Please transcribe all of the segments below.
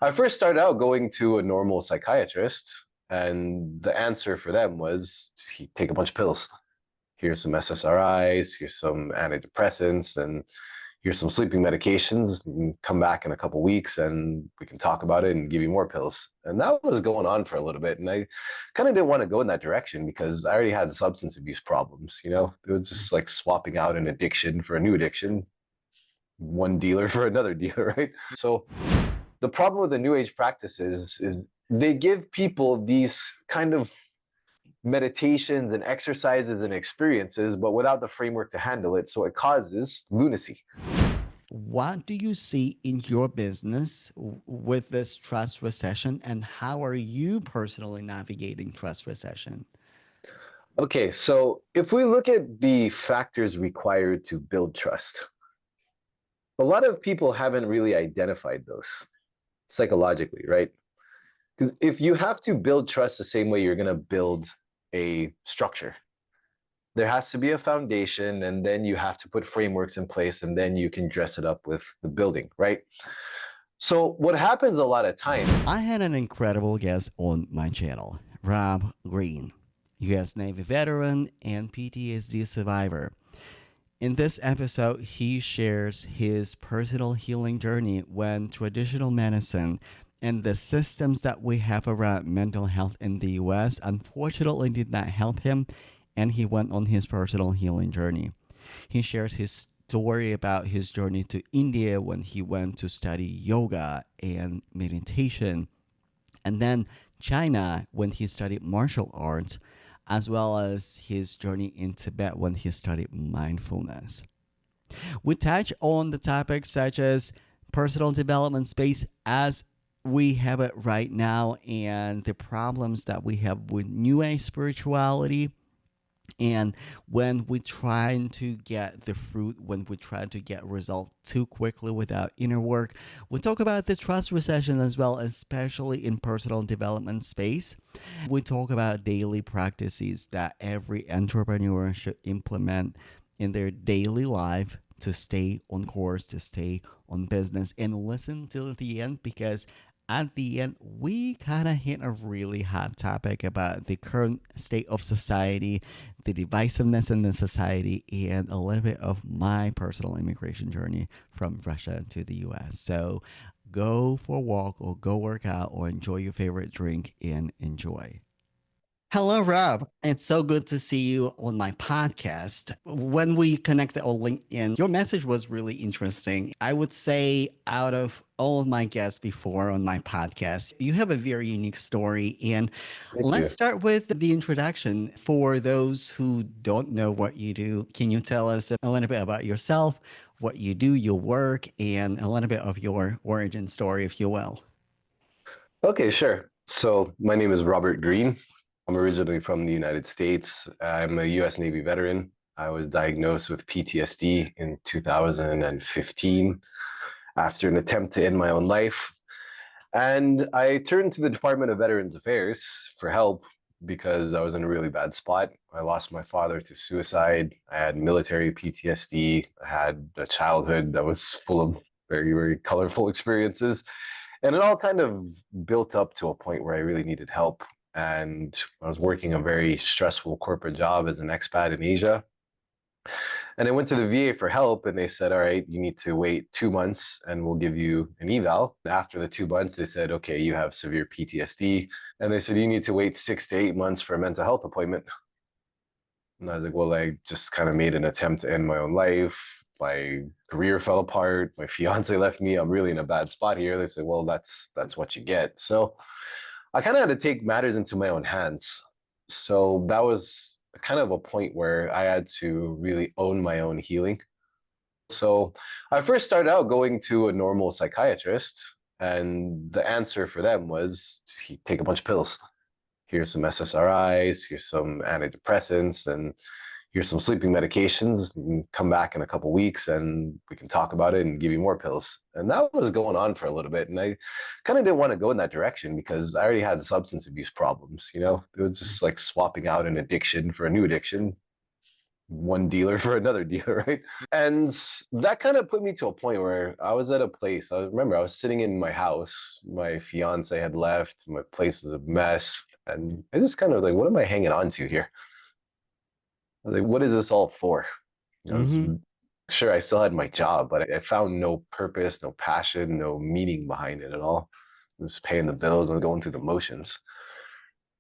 I first started out going to a normal psychiatrist, and the answer for them was take a bunch of pills. Here's some SSRIs, here's some antidepressants, and here's some sleeping medications. And come back in a couple weeks, and we can talk about it and give you more pills. And that was going on for a little bit, and I kind of didn't want to go in that direction because I already had substance abuse problems. It was just like swapping out an addiction for a new addiction, one dealer for another dealer, right? So the problem with the new age practices is they give people these kind of meditations and exercises and experiences, but without the framework to handle it. So it causes lunacy. What do you see in your business with this trust recession, and how are you personally navigating trust recession? Okay, so if we look at the factors required to build trust, a lot of people haven't really identified those psychologically, right? Because if you have to build trust the same way you're going to build a structure, there has to be a foundation, and then you have to put frameworks in place, and then you can dress it up with the building, right? So what happens a lot of times. I had an incredible guest on my channel, Rob Greene, US Navy veteran and PTSD survivor. In this episode, he shares his personal healing journey when traditional medicine and the systems that we have around mental health in the US unfortunately did not help him, and he went on his personal healing journey. He shares his story about his journey to India when he went to study yoga and meditation, and then China when he studied martial arts, as well as his journey in Tibet when he studied mindfulness. We touch on the topics such as personal development space as we have it right now and the problems that we have with New Age spirituality, and when we try to get the fruit, when we try to get result too quickly without inner work. We talk about the trust recession as well, especially in personal development space. We talk about daily practices that every entrepreneur should implement in their daily life to stay on course, to stay on business, and listen till the end, because at the end, we kind of hit a really hot topic about the current state of society, the divisiveness in the society, and a little bit of my personal immigration journey from Russia to the US. So go for a walk or go work out or enjoy your favorite drink and enjoy. Hello, Rob. It's so good to see you on my podcast. When we connected on LinkedIn, your message was really interesting. I would say, out of all of my guests before on my podcast, you have a very unique story. And Thank let's you. start with the introduction. For those who don't know what you do, can you tell us a little bit about yourself, what you do, your work, and a little bit of your origin story, if you will? Okay, sure. So my name is Robert Greene. I'm originally from the United States. I'm a US Navy veteran. I was diagnosed with PTSD in 2015 after an attempt to end my own life. And I turned to the Department of Veterans Affairs for help because I was in a really bad spot. I lost my father to suicide. I had military PTSD. I had a childhood that was full of very, very colorful experiences. And it all kind of built up to a point where I really needed help. And I was working a very stressful corporate job as an expat in Asia. And I went to the VA for help, and they said, all right, you need to wait 2 months and we'll give you an eval. After the 2 months, they said, okay, you have severe PTSD. And they said, you need to wait 6 to 8 months for a mental health appointment. And I was like, well, I just kind of made an attempt to end my own life. My career fell apart. My fiance left me. I'm really in a bad spot here. They said, well, that's what you get. So I kind of had to take matters into my own hands. So that was kind of a point where I had to really own my own healing. So I first started out going to a normal psychiatrist, and the answer for them was take a bunch of pills. Here's some SSRIs, here's some antidepressants, and here's some sleeping medications. And come back in a couple weeks, and we can talk about it and give you more pills. And that was going on for a little bit, and I kind of didn't want to go in that direction because I already had substance abuse problems. It was just like swapping out an addiction for a new addiction, one dealer for another dealer, right? And that kind of put me to a point where I was at a place. I remember I was sitting in my house. My fiance had left. My place was a mess. And I just kind of like, what am I hanging on to here? I was like, what is this all for? I was Mm-hmm. sure I still had my job, but I found no purpose, no passion, no meaning behind it at all. I was paying the bills and going through the motions.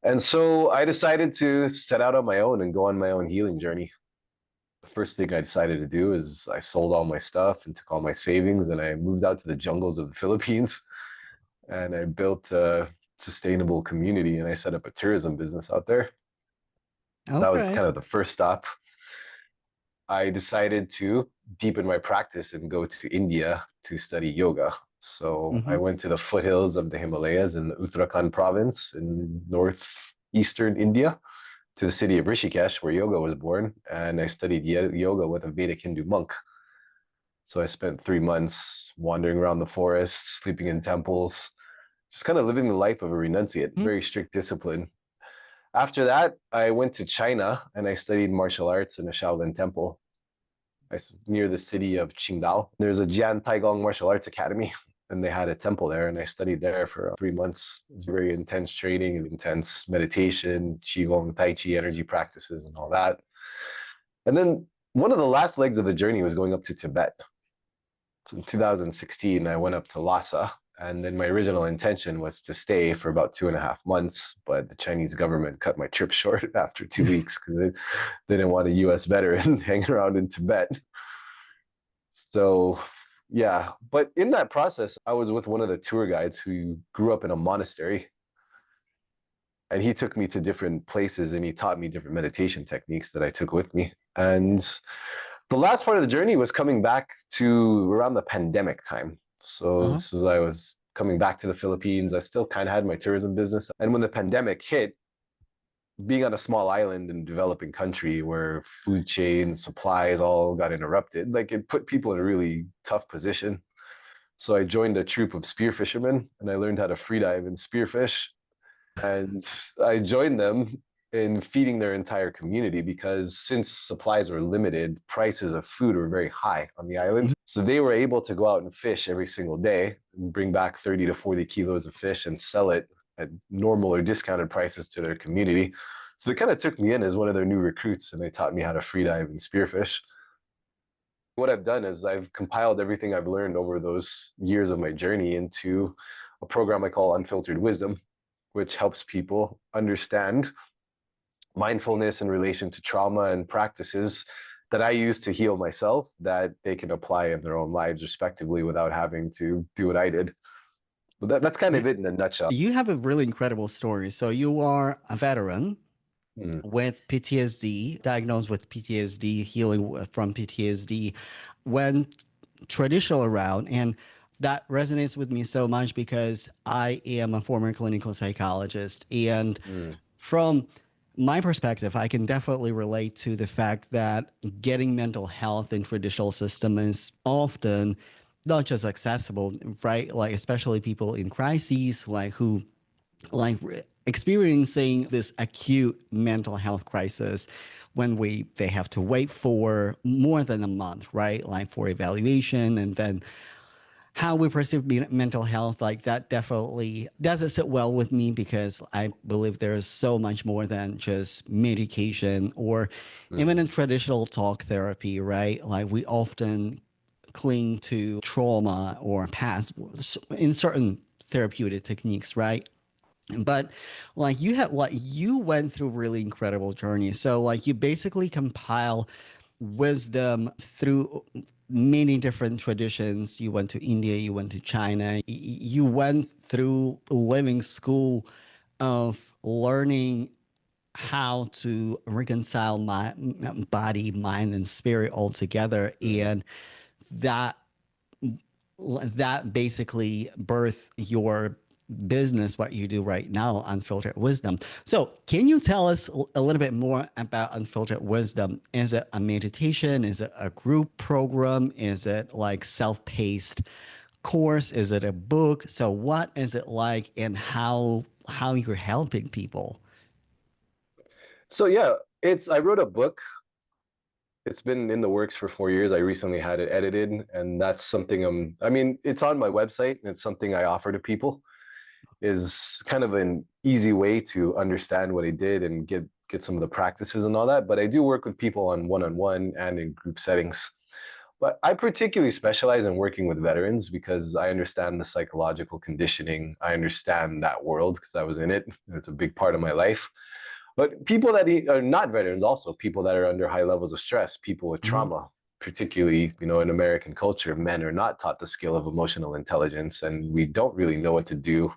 And so I decided to set out on my own and go on my own healing journey. The first thing I decided to do is I sold all my stuff and took all my savings and I moved out to the jungles of the Philippines and I built a sustainable community and I set up a tourism business out there. That was Okay. kind of the first stop. I decided to deepen my practice and go to India to study yoga. So I Mm-hmm. went to the foothills of the Himalayas in the Uttarakhand province in northeastern India to the city of Rishikesh, where yoga was born. And I studied yoga with a Vedic Hindu monk. So I spent 3 months wandering around the forest, sleeping in temples, just kind of living the life of a renunciate, very strict discipline. After that, I went to China and I studied martial arts in a Shaolin temple. Near the city of Qingdao. There's a Jian Taigong Martial Arts Academy, and they had a temple there, and I studied there for 3 months. It was very intense training and intense meditation, Qigong, Tai Chi, energy practices, and all that. And then one of the last legs of the journey was going up to Tibet. So in 2016, I went up to Lhasa, and then my original intention was to stay for about 2.5 months, but the Chinese government cut my trip short after 2 weeks because they didn't want a U.S. veteran hanging around in Tibet. So, yeah, but in that process, I was with one of the tour guides who grew up in a monastery, and he took me to different places and he taught me different meditation techniques that I took with me. And the last part of the journey was coming back to around the pandemic time. So, Uh-huh. this was I was coming back to the Philippines. I still kind of had my tourism business. And when the pandemic hit, being on a small island in a developing country where food chains, supplies all got interrupted, like it put people in a really tough position. So I joined a troop of spear fishermen and I learned how to freedive and spearfish. And I joined them in feeding their entire community because since supplies were limited, prices of food were very high on the island. So they were able to go out and fish every single day and bring back 30 to 40 kilos of fish and sell it at normal or discounted prices to their community. So they kind of took me in as one of their new recruits and they taught me how to freedive and spearfish. What I've done is I've compiled everything I've learned over those years of my journey into a program I call Unfiltered Wisdom, which helps people understand mindfulness in relation to trauma and practices that I use to heal myself that they can apply in their own lives, respectively, without having to do what I did. But that's kind You, of it in a nutshell. you have a really incredible story. So you are a veteran Mm, with PTSD, diagnosed with PTSD, healing from PTSD, when traditional around. And that resonates with me so much because I am a former clinical psychologist. And mm, from my perspective, I can definitely relate to the fact that getting mental health in traditional system is often not just accessible, right? Like especially people in crises, like who like experiencing this acute mental health crisis when they have to wait for more than a month, right? Like for evaluation, and then how we perceive mental health, like that definitely doesn't sit well with me because I believe there's so much more than just medication or even mm, in traditional talk therapy, right? Like we often cling to trauma or past in certain therapeutic techniques, right? But like you went through really incredible journey. So like you basically compile wisdom through many different traditions. You went to India, you went to China, you went through living school of learning how to reconcile my body, mind, and spirit all together. mm. And that that basically birth your business, what you do right now, Unfiltered Wisdom. So, can you tell us a little bit more about Unfiltered Wisdom? Is it a meditation? Is it a group program? Is it like self-paced course? Is it a book? So, what is it like, and how you're helping people? So yeah, it's I wrote a book It's been in the works for 4 years. I recently had it edited, and that's something I mean, it's on my website, and it's something I offer to people. Is kind of an easy way to understand what I did and get some of the practices and all that. But I do work with people on one-on-one and in group settings. But I particularly specialize in working with veterans because I understand the psychological conditioning. I understand that world because I was in it. It's a big part of my life. But people that are not veterans, also people that are under high levels of stress, people with Hmm. trauma, particularly, in American culture, men are not taught the skill of emotional intelligence, and we don't really know what to do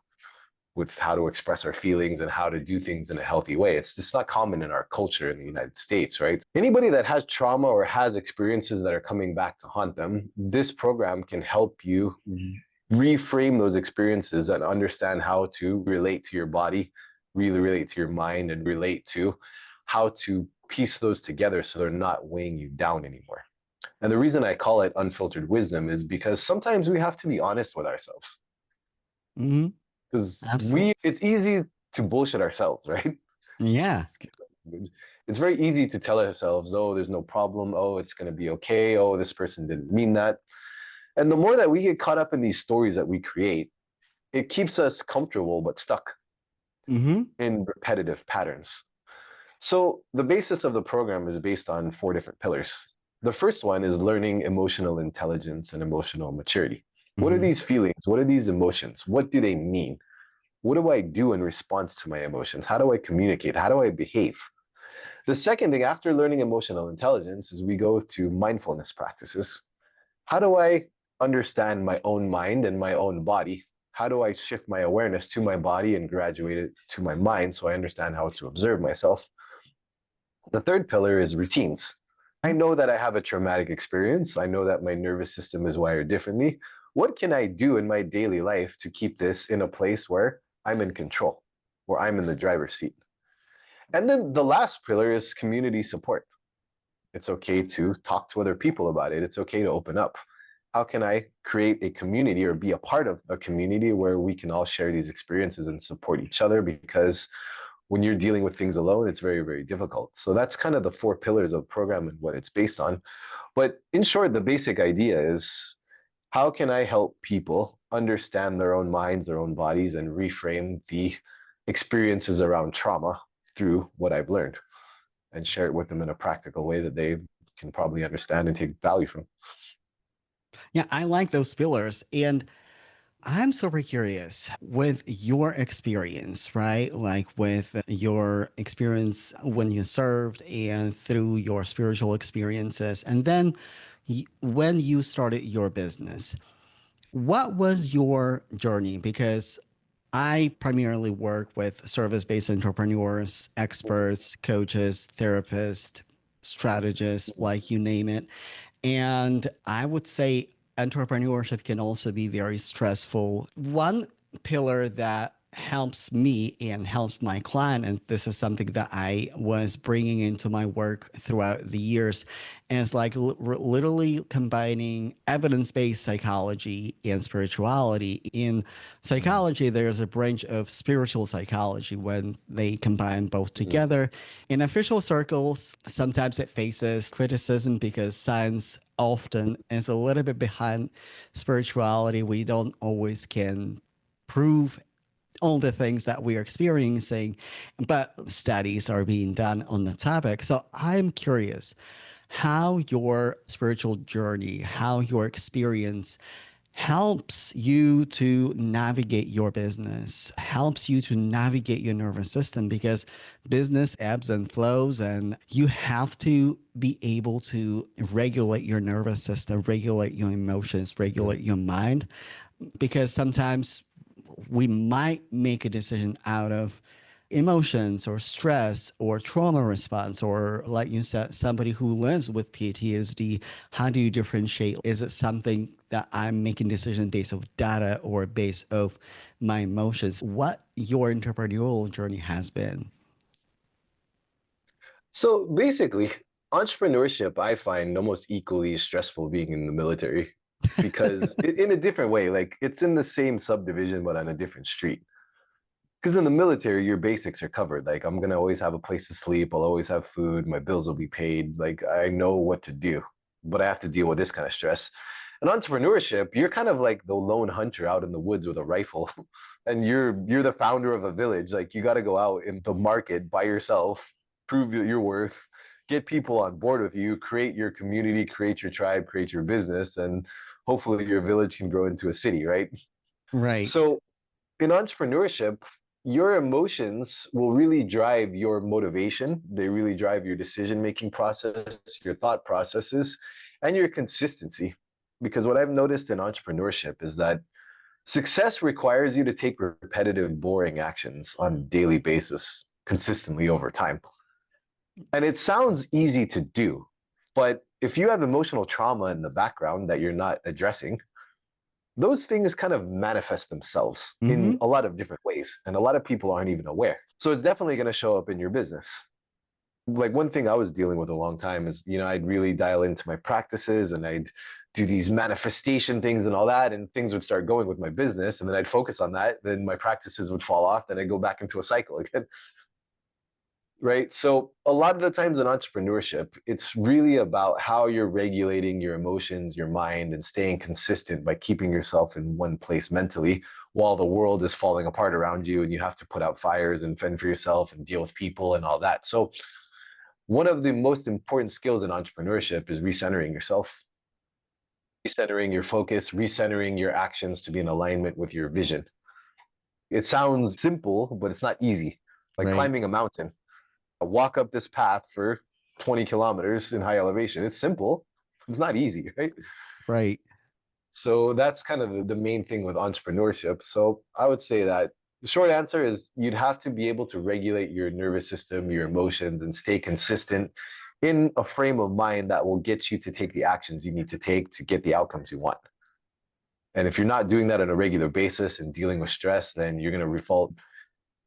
with how to express our feelings and how to do things in a healthy way. It's just not common in our culture in the United States, right? Anybody that has trauma or has experiences that are coming back to haunt them, this program can help you reframe those experiences and understand how to relate to your body, really relate to your mind, and relate to how to piece those together so they're not weighing you down anymore. And the reason I call it unfiltered wisdom is because sometimes we have to be honest with ourselves. Hmm. Because Absolutely. it's easy to bullshit ourselves, right? Yeah. It's very easy to tell ourselves, oh, there's no problem. Oh, it's going to be okay. Oh, this person didn't mean that. And the more that we get caught up in these stories that we create, it keeps us comfortable but stuck Hmm. in repetitive patterns. So the basis of the program is based on four different pillars. The first one is learning emotional intelligence and emotional maturity. What are Hmm. these feelings? What are these emotions? What do they mean? What do I do in response to my emotions? How do I communicate? How do I behave? The second thing after learning emotional intelligence is we go to mindfulness practices. How do I understand my own mind and my own body? How do I shift my awareness to my body and graduate it to my mind so I understand how to observe myself? The third pillar is routines. I know that I have a traumatic experience. I know that my nervous system is wired differently. What can I do in my daily life to keep this in a place where I'm in control, where I'm in the driver's seat? And then the last pillar is community support. It's okay to talk to other people about it. It's okay to open up. How can I create a community or be a part of a community where we can all share these experiences and support each other? Because when you're dealing with things alone, it's very, very difficult. So that's kind of the four pillars of the program and what it's based on. But in short, the basic idea is how can I help people understand their own minds, their own bodies, and reframe the experiences around trauma through what I've learned and share it with them in a practical way that they can probably understand and take value from. Yeah, I like those pillars. And I'm super curious with your experience, right? Like with your experience when you served and through your spiritual experiences. And then when you started your business, what was your journey? Because I primarily work with service based entrepreneurs, experts, coaches, therapists, strategists, like you name it. And I would say entrepreneurship can also be very stressful. One pillar that helps me and helps my client, and this is something that I was bringing into my work throughout the years, and it's like literally combining evidence-based psychology and spirituality. In psychology, there's a branch of spiritual psychology when they combine both Mm-hmm. together. In official circles, sometimes it faces criticism because science often is a little bit behind spirituality. We don't always can prove all the things that we're experiencing, but studies are being done on the topic. So I'm curious how your spiritual journey, how your experience helps you to navigate your business, helps you to navigate your nervous system because business ebbs and flows, and you have to be able to regulate your nervous system, regulate your emotions, regulate your mind because sometimes we might make a decision out of emotions or stress or trauma response or like you said somebody who lives with PTSD. How do you differentiate, is it something that I'm making decision based of data or based of my emotions? What your entrepreneurial journey has been? So basically, entrepreneurship, I find almost equally stressful being in the military because in a different way, like it's in the same subdivision, but on a different street. Because in the military, your basics are covered. Like, I'm gonna always have a place to sleep. I'll always have food. My bills will be paid. Like, I know what to do, but I have to deal with this kind of stress. In entrepreneurship, you're kind of like the lone hunter out in the woods with a rifle, and you're the founder of a village. Like, you got to go out in the market by yourself, prove your worth, get people on board with you, create your community, create your tribe, create your business, and hopefully your village can grow into a city, right? Right. So in entrepreneurship, your emotions will really drive your motivation. They really drive your decision making process, your thought processes, and your consistency. Because what I've noticed in entrepreneurship is that success requires you to take repetitive, boring actions on a daily basis consistently over time. And it sounds easy to do, but if you have emotional trauma in the background that you're not addressing, those things kind of manifest themselves in Mm-hmm. a lot of different ways, and a lot of people aren't even aware. So it's definitely going to show up in your business. Like, one thing I was dealing with a long time is, I'd really dial into my practices, and I'd do these manifestation things and all that, and things would start going with my business, and then I'd focus on that, then my practices would fall off, then I'd go back into a cycle again. Right. So a lot of the times in entrepreneurship, it's really about how you're regulating your emotions, your mind, and staying consistent by keeping yourself in one place mentally while the world is falling apart around you and you have to put out fires and fend for yourself and deal with people and all that. So one of the most important skills in entrepreneurship is recentering yourself, recentering your focus, recentering your actions to be in alignment with your vision. It sounds simple, but it's not easy. Like Right. climbing a mountain, walk up this path for 20 kilometers in high elevation. It's simple. It's not easy, right? Right. So that's kind of the main thing with entrepreneurship. So I would say that the short answer is you'd have to be able to regulate your nervous system, your emotions, and stay consistent in a frame of mind that will get you to take the actions you need to take to get the outcomes you want. And if you're not doing that on a regular basis and dealing with stress, then you're going to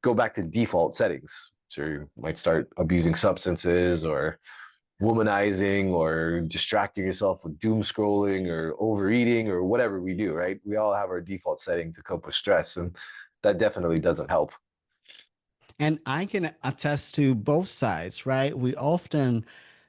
go back to default settings. So you might start abusing substances or womanizing or distracting yourself with doom scrolling or overeating or whatever we do, right? We all have our default setting to cope with stress, and that definitely doesn't help. And I can attest to both sides, right? We often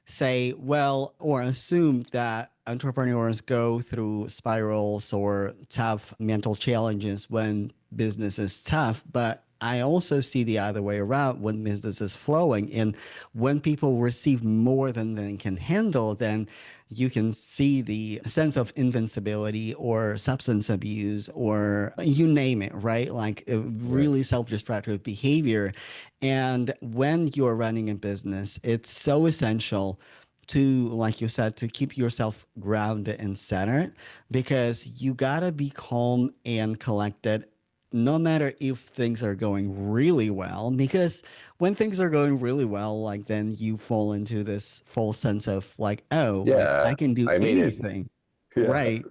say, well, or assume that entrepreneurs go through spirals or tough mental challenges when business is tough. But I also see the other way around when business is flowing. And when people receive more than they can handle, then you can see the sense of invincibility or substance abuse or you name it, right? Like a Right. really self destructive behavior. And when you're running a business, it's so essential to, like you said, to keep yourself grounded and centered because you gotta be calm and collected no matter if things are going really well, because when things are going really well, like then you fall into this false sense of like, oh, like I Yeah, can do I made it. anything. Yeah. Right.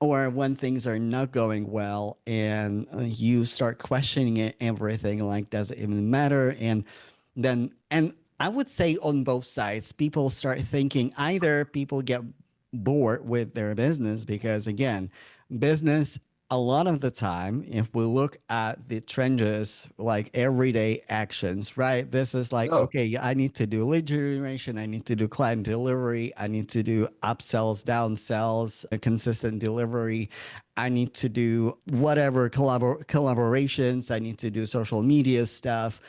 Or when things are not going well and you start questioning it, everything, like, does it even matter? And I would say on both sides, people start thinking either people get bored with their business because, again, business, a lot of the time, if we look at the trenches, like everyday actions, right? This is like, No. okay, I need to do lead generation, I need to do client delivery, I need to do upsells, downsells, a consistent delivery. I need to do whatever collaborations. I need to do social media stuff.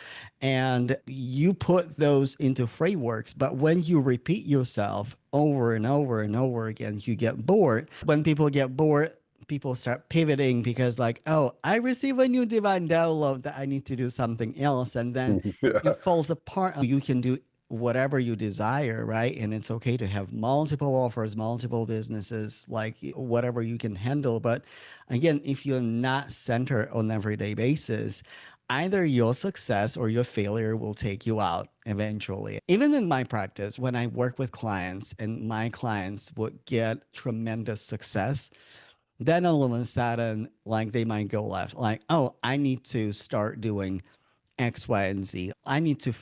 And you put those into frameworks. But when you repeat yourself over and over and over again, you get bored. When people get bored, people start pivoting because like, oh, I receive a new divine download that I need to do something else, and then Yeah. it falls apart. You can do whatever you desire, right? And it's okay to have multiple offers, multiple businesses, like whatever you can handle. But again, if you're not centered on everyday basis, either your success or your failure will take you out eventually. Even in my practice, when I work with clients and my clients would get tremendous success, then all of a sudden, like they might go left, like, oh, I need to start doing X, Y, and Z. I need to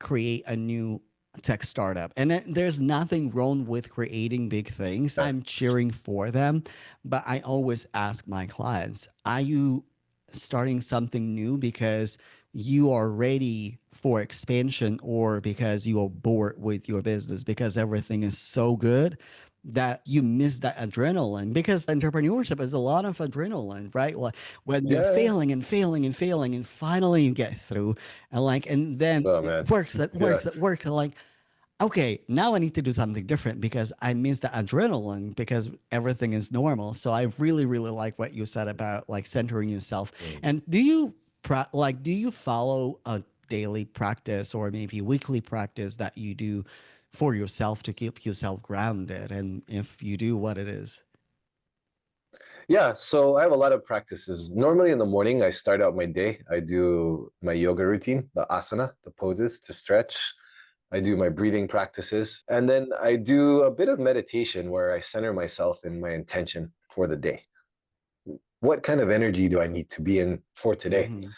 create a new tech startup. And there's nothing wrong with creating big things. I'm cheering for them. But I always ask my clients, are you starting something new because you are ready for expansion, or because you are bored with your business because everything is so good that you miss that adrenaline, because entrepreneurship is a lot of adrenaline, right? Like when you're Yeah. failing and failing and failing and finally you get through, and then Oh it man. Yeah. works and like, okay, now I need to do something different because I miss the adrenaline because everything is normal. So I really, really like what you said about like centering yourself. Mm. And do you do you follow a daily practice or maybe weekly practice that you do for yourself to keep yourself grounded? And if you do, what it is? Yeah, so I have a lot of practices. Normally in the morning, I start out my day. I do my yoga routine, the asana, the poses to stretch. I do my breathing practices. And then I do a bit of meditation where I center myself in my intention for the day. What kind of energy do I need to be in for today? Mm-hmm.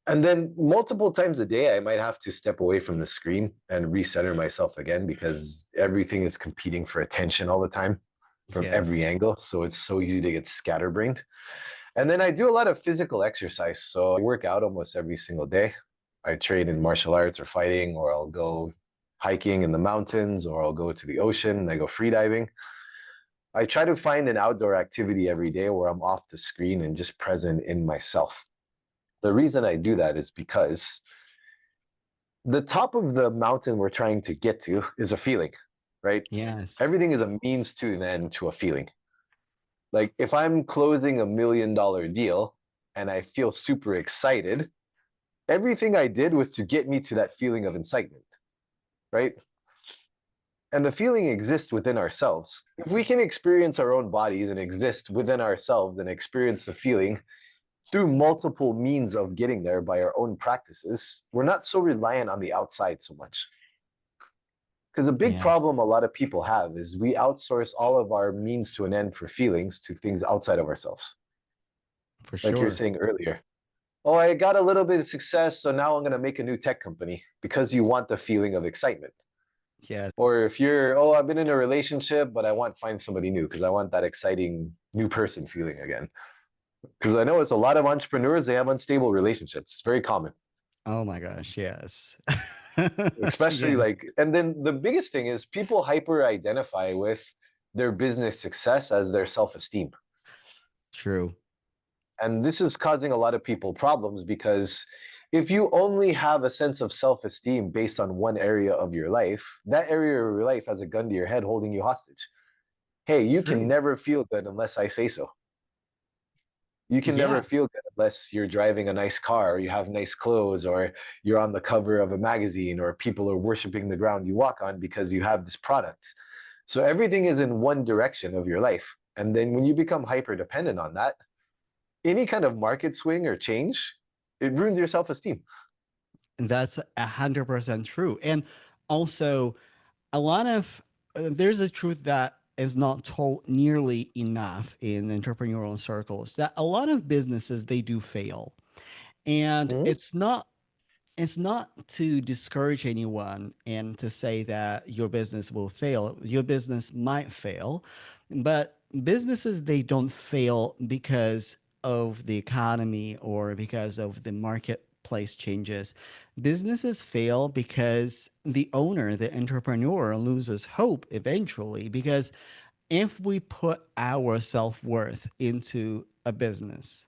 And then multiple times a day, I might have to step away from the screen and recenter myself again because everything is competing for attention all the time from every Yes. angle. So it's so easy to get scatterbrained. And then I do a lot of physical exercise. So I work out almost every single day. I train in martial arts or fighting, or I'll go hiking in the mountains, or I'll go to the ocean and I go free diving. I try to find an outdoor activity every day where I'm off the screen and just present in myself. The reason I do that is because the top of the mountain we're trying to get to is a feeling, right? Yes. Everything is a means to an end to a feeling. Like if I'm closing $1 million deal and I feel super excited, everything I did was to get me to that feeling of excitement, right? And the feeling exists within ourselves. If we can experience our own bodies and exist within ourselves and experience the feeling through multiple means of getting there by our own practices, we're not so reliant on the outside so much. Because a big Yes. problem a lot of people have is we outsource all of our means to an end for feelings to things outside of ourselves. For Like you were sure. saying earlier, oh, I got a little bit of success, so now I'm going to make a new tech company because you want the feeling of excitement. Yes. Or if you're, oh, I've been in a relationship, but I want to find somebody new because I want that exciting new person feeling again. Because I know it's a lot of entrepreneurs, they have unstable relationships. It's very common, Oh my gosh. Yes. especially Yes. like, and then the biggest thing is people hyper identify with their business success as their self esteem. True. And this is causing a lot of people problems because if you only have a sense of self esteem based on one area of your life, that area of your life has a gun to your head holding you hostage. Hey, you can True. never feel good unless I say so. You can never Yeah. feel good unless you're driving a nice car, or you have nice clothes, or you're on the cover of a magazine, or people are worshiping the ground you walk on because you have this product. So everything is in one direction of your life. And then when you become hyper dependent on that, any kind of market swing or change, it ruins your self esteem. That's 100% true. And also, a lot of there's a truth that is not told nearly enough in entrepreneurial circles, that a lot of businesses they do fail, and Mhm. it's not to discourage anyone and to say that your business will fail. Your business might fail, but businesses they don't fail because of the economy or because of the marketplace changes. Businesses fail because the owner, the entrepreneur, loses hope eventually, because if we put our self-worth into a business,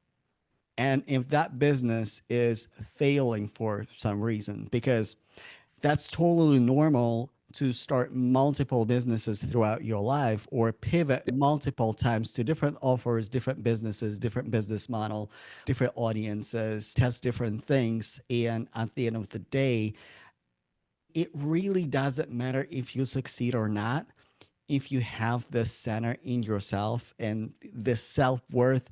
and if that business is failing for some reason, because that's totally normal to start multiple businesses throughout your life or pivot multiple times to different offers, different businesses, different business model, different audiences, test different things. And at the end of the day, it really doesn't matter if you succeed or not. If you have the center in yourself and the self worth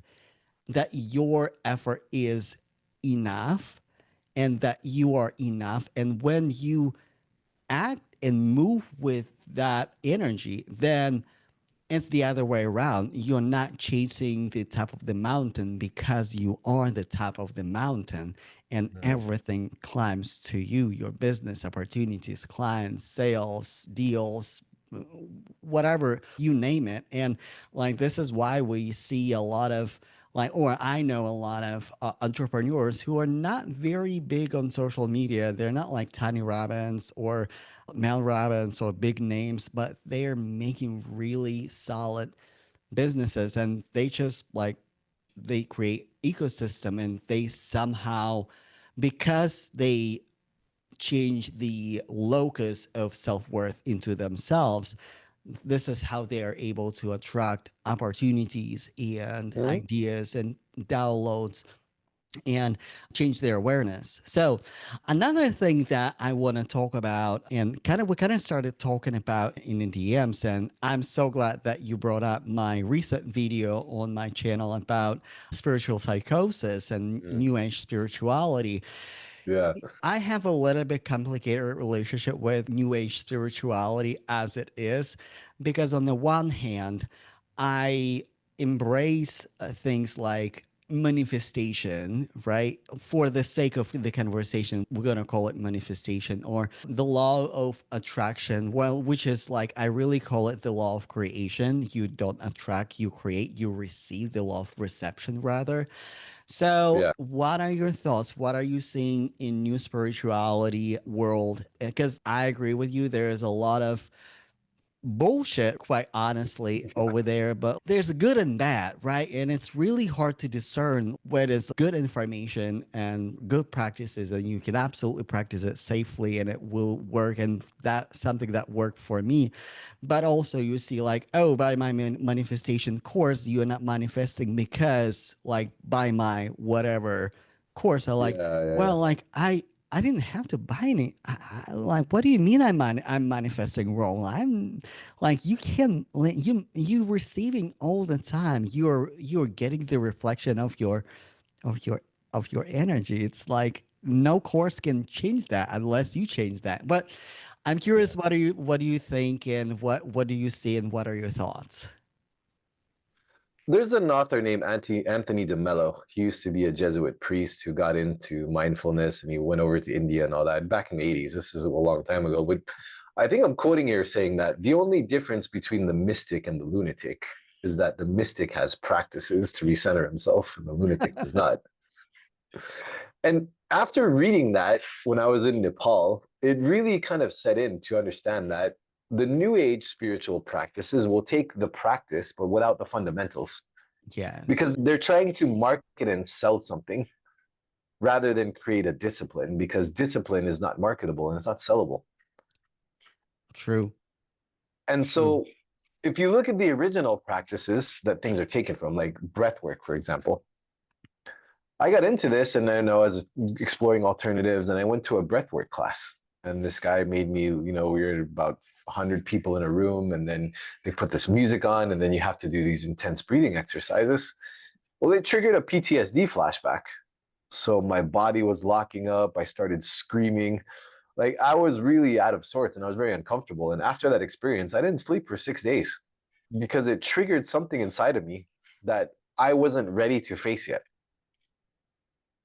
that your effort is enough and that you are enough. And when you act and move with that energy, then it's the other way around. You're not chasing the top of the mountain because you are the top of the mountain, and Mhm. everything climbs to you, your business opportunities, clients, sales, deals, whatever you name it. And like, this is why we see a lot of Like, or I know a lot of entrepreneurs who are not very big on social media. They're not like Tony Robbins or Mel Robbins or big names, but they are making really solid businesses, and they just like they create ecosystem, and they somehow, because they change the locus of self-worth into themselves, this is how they are able to attract opportunities and Mhm. ideas and downloads and change their awareness. So another thing that I want to talk about, and kind of we kind of started talking about in the DMs, and I'm so glad that you brought up my recent video on my channel about spiritual psychosis and Mm. new age spirituality. Yeah. I have a little bit complicated relationship with new age spirituality as it is, because on the one hand, I embrace things like manifestation, right? For the sake of the conversation, we're going to call it manifestation, or the law of attraction. Well, which is like, I really call it the law of creation. You don't attract, you create, you receive, the law of reception, rather. So, Yeah. what are your thoughts? What are you seeing in new spirituality world? Because I agree with you, there is a lot of bullshit, quite honestly, over there, but there's good and bad, right? And it's really hard to discern what is good information and good practices, and you can absolutely practice it safely and it will work. And that's something that worked for me. But also, you see, like, oh, by my manifestation course, you're not manifesting because, like, by my whatever course, I like, Yeah. Yeah. well, like, I didn't have to buy any. Like, what do you mean I'm manifesting wrong? I'm like, you can like, you receiving all the time. You're getting the reflection of your of your energy. It's like no course can change that unless you change that. But I'm Yeah. curious, what do you think, and what do you see, and what are your thoughts? There's an author named Anthony de Mello. He used to be a Jesuit priest who got into mindfulness and he went over to India and all that back in the 80s. This is a long time ago. But I think I'm quoting here saying that the only difference between the mystic and the lunatic is that the mystic has practices to recenter himself and the lunatic does not. And after reading that when I was in Nepal, it really kind of set in to understand that the new age spiritual practices will take the practice, but without the fundamentals, because Yes, they're trying to market and sell something rather than create a discipline, because discipline is not marketable and it's not sellable. true, And true. so if you look at the original practices that things are taken from, like breath work, for example, I got into this and then I was exploring alternatives and I went to a breathwork class. And this guy made me, we were about 100 people in a room and then they put this music on and then you have to do these intense breathing exercises. Well, it triggered a PTSD flashback. So my body was locking up. I started screaming. Like I was really out of sorts and I was very uncomfortable. And after that experience, I didn't sleep for 6 days because it triggered something inside of me that I wasn't ready to face yet.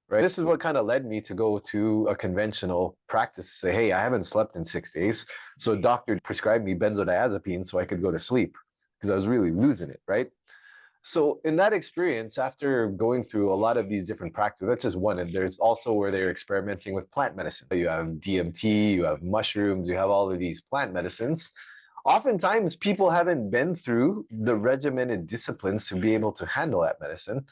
Right. This is what kind of led me to go to a conventional practice to say, hey, I haven't slept in 6 days. So a doctor prescribed me benzodiazepine so I could go to sleep because I was really losing it. Right. So in that experience, after going through a lot of these different practices, that's just one. And there's also where they're experimenting with plant medicine. You have DMT, you have mushrooms, you have all of these plant medicines. Oftentimes, people haven't been through the regimented disciplines to be able to handle that medicine.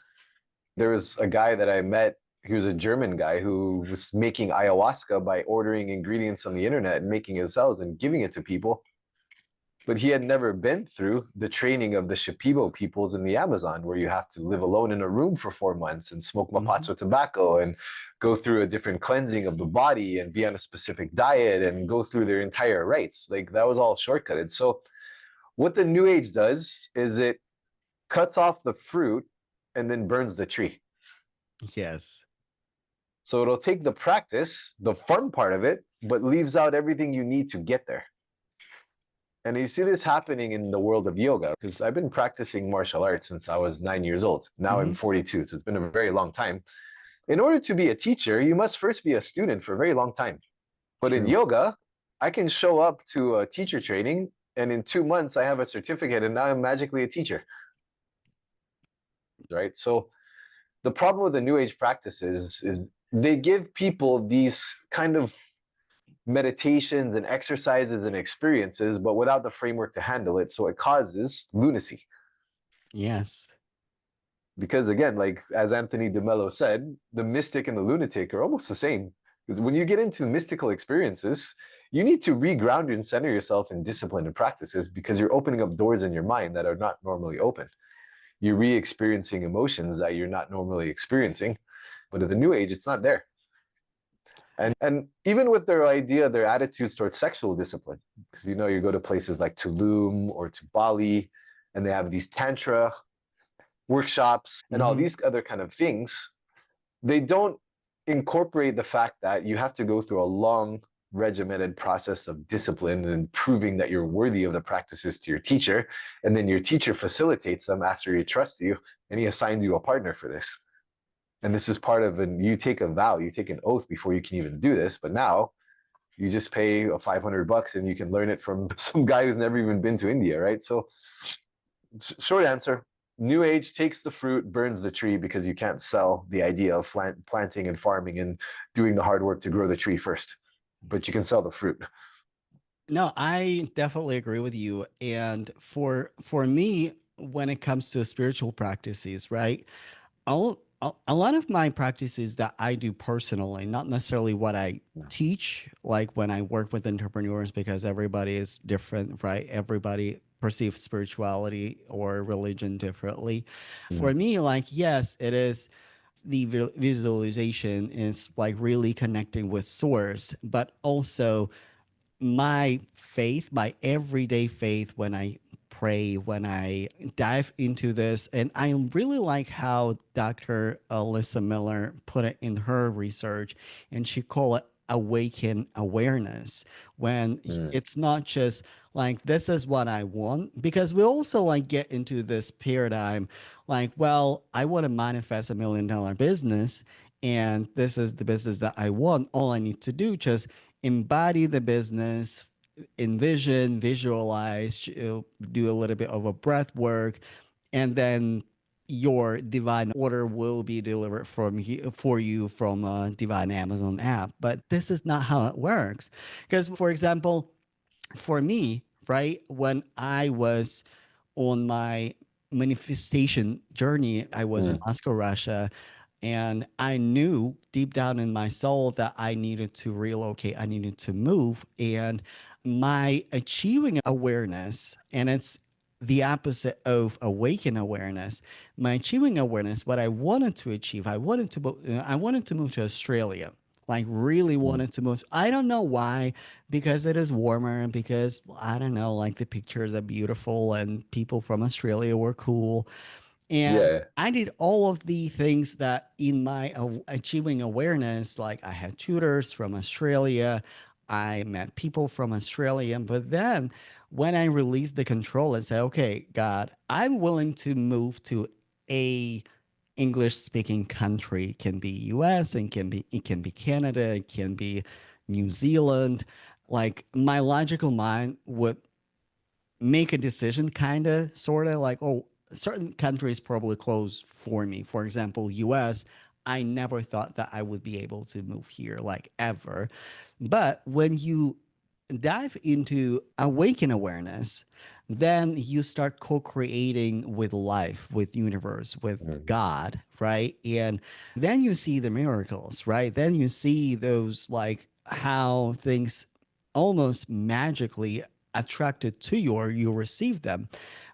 There was a guy that I met. He was a German guy who was making ayahuasca by ordering ingredients on the internet and making his cells and giving it to people. But he had never been through the training of the Shipibo peoples in the Amazon, where you have to live alone in a room for 4 months and smoke Hmm. mapacho tobacco and go through a different cleansing of the body and be on a specific diet and go through their entire rites. Like that was all shortcutted. So what the New Age does is it cuts off the fruit and then burns the tree. Yes, So it'll take the practice, the fun part of it, but leaves out everything you need to get there. And you see this happening in the world of yoga because I've been practicing martial arts since I was 9 years old. Now I'm hmm, 42, so it's been a very long time. In order to be a teacher, you must first be a student for a very long time. But in true. yoga, I can show up to a teacher training and in 2 months I have a certificate and now I'm magically a teacher, right? So The problem with the New Age practices is they give people these kind of meditations and exercises and experiences, but without the framework to handle it. So it causes lunacy. Yes. Because again, like as Anthony DeMello said, the mystic and the lunatic are almost the same. Because when you get into mystical experiences, you need to reground and center yourself in discipline and practices because you're opening up doors in your mind that are not normally open. You're re-experiencing emotions that you're not normally experiencing. But in the new age, it's not there. And even with their idea, their attitudes towards sexual discipline, because you know, you go to places like Tulum or to Bali, and they have these tantra workshops and all Mm-hmm. these other kind of things, they don't incorporate the fact that you have to go through a long regimented process of discipline and proving that you're worthy of the practices to your teacher, and then your teacher facilitates them after he trusts you and he assigns you a partner for this. And this is part of an you take a vow, you take an oath before you can even do this. But now you just pay $500 and you can learn it from some guy who's never even been to India, right? So short answer, new age takes the fruit, burns the tree, because you can't sell the idea of planting and farming and doing the hard work to grow the tree first, but you can sell the fruit. No, I definitely agree with you. And for me, when it comes to spiritual practices, right? A lot of my practices that I do personally, not necessarily what I teach, like when I work with entrepreneurs, because everybody is different, right? Everybody perceives spirituality or religion differently. For Mm. me, like, yes, it is the visualization is like really connecting with source, but also my faith, my everyday faith when I pray, when I dive into this. And I really like how Dr. Alyssa Miller put it in her research, and she called it awaken awareness, when Mm. it's not just like this is what I want, because we also like get into this paradigm like, well, I want to manifest $1 million business, and this is the business that I want. All I need to do just embody the business, envision, visualize, do a little bit of a breath work, and then your divine order will be delivered for you from a divine Amazon app. But this is not how it works. Because, for example, for me, right, when I was on my manifestation journey, I was in Mm. Moscow, Russia, and I knew deep down in my soul that I needed to relocate, I needed to move. And my achieving awareness, and it's the opposite of awaken awareness. My achieving awareness, what I wanted to achieve, I wanted to move to Australia. Like really Mm. wanted to move. I don't know why, because it is warmer and because I don't know, like the pictures are beautiful and people from Australia were cool. And Yeah. I did all of the things that in my achieving awareness, like I had tutors from Australia, I met people from Australia. But then when I released the control and said, okay, God, I'm willing to move to a English speaking country. It can be US and it can be Canada, it can be New Zealand. Like my logical mind would make a decision, kind of, sort of like, oh, certain countries probably close for me. For example, US, I never thought that I would be able to move here, like ever. But when you dive into awaken awareness, then you start co-creating with life, with universe, with Mm. God, right? And then you see the miracles, right? Then you see those, like how things almost magically attracted to you, or you receive them.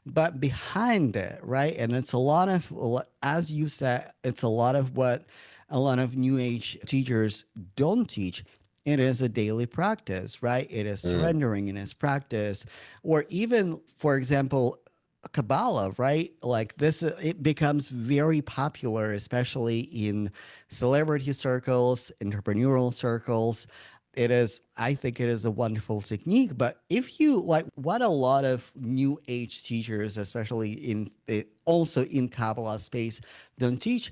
But behind it, right? And it's a lot of, as you said, it's a lot of what a lot of new age teachers don't teach. It is a daily practice, right? It is Mm. surrendering in its practice. Or even, for example, Kabbalah, right? Like this, it becomes very popular, especially in celebrity circles, entrepreneurial circles. It is, I think it is a wonderful technique. But if you like what a lot of new age teachers, especially in also in Kabbalah space, don't teach,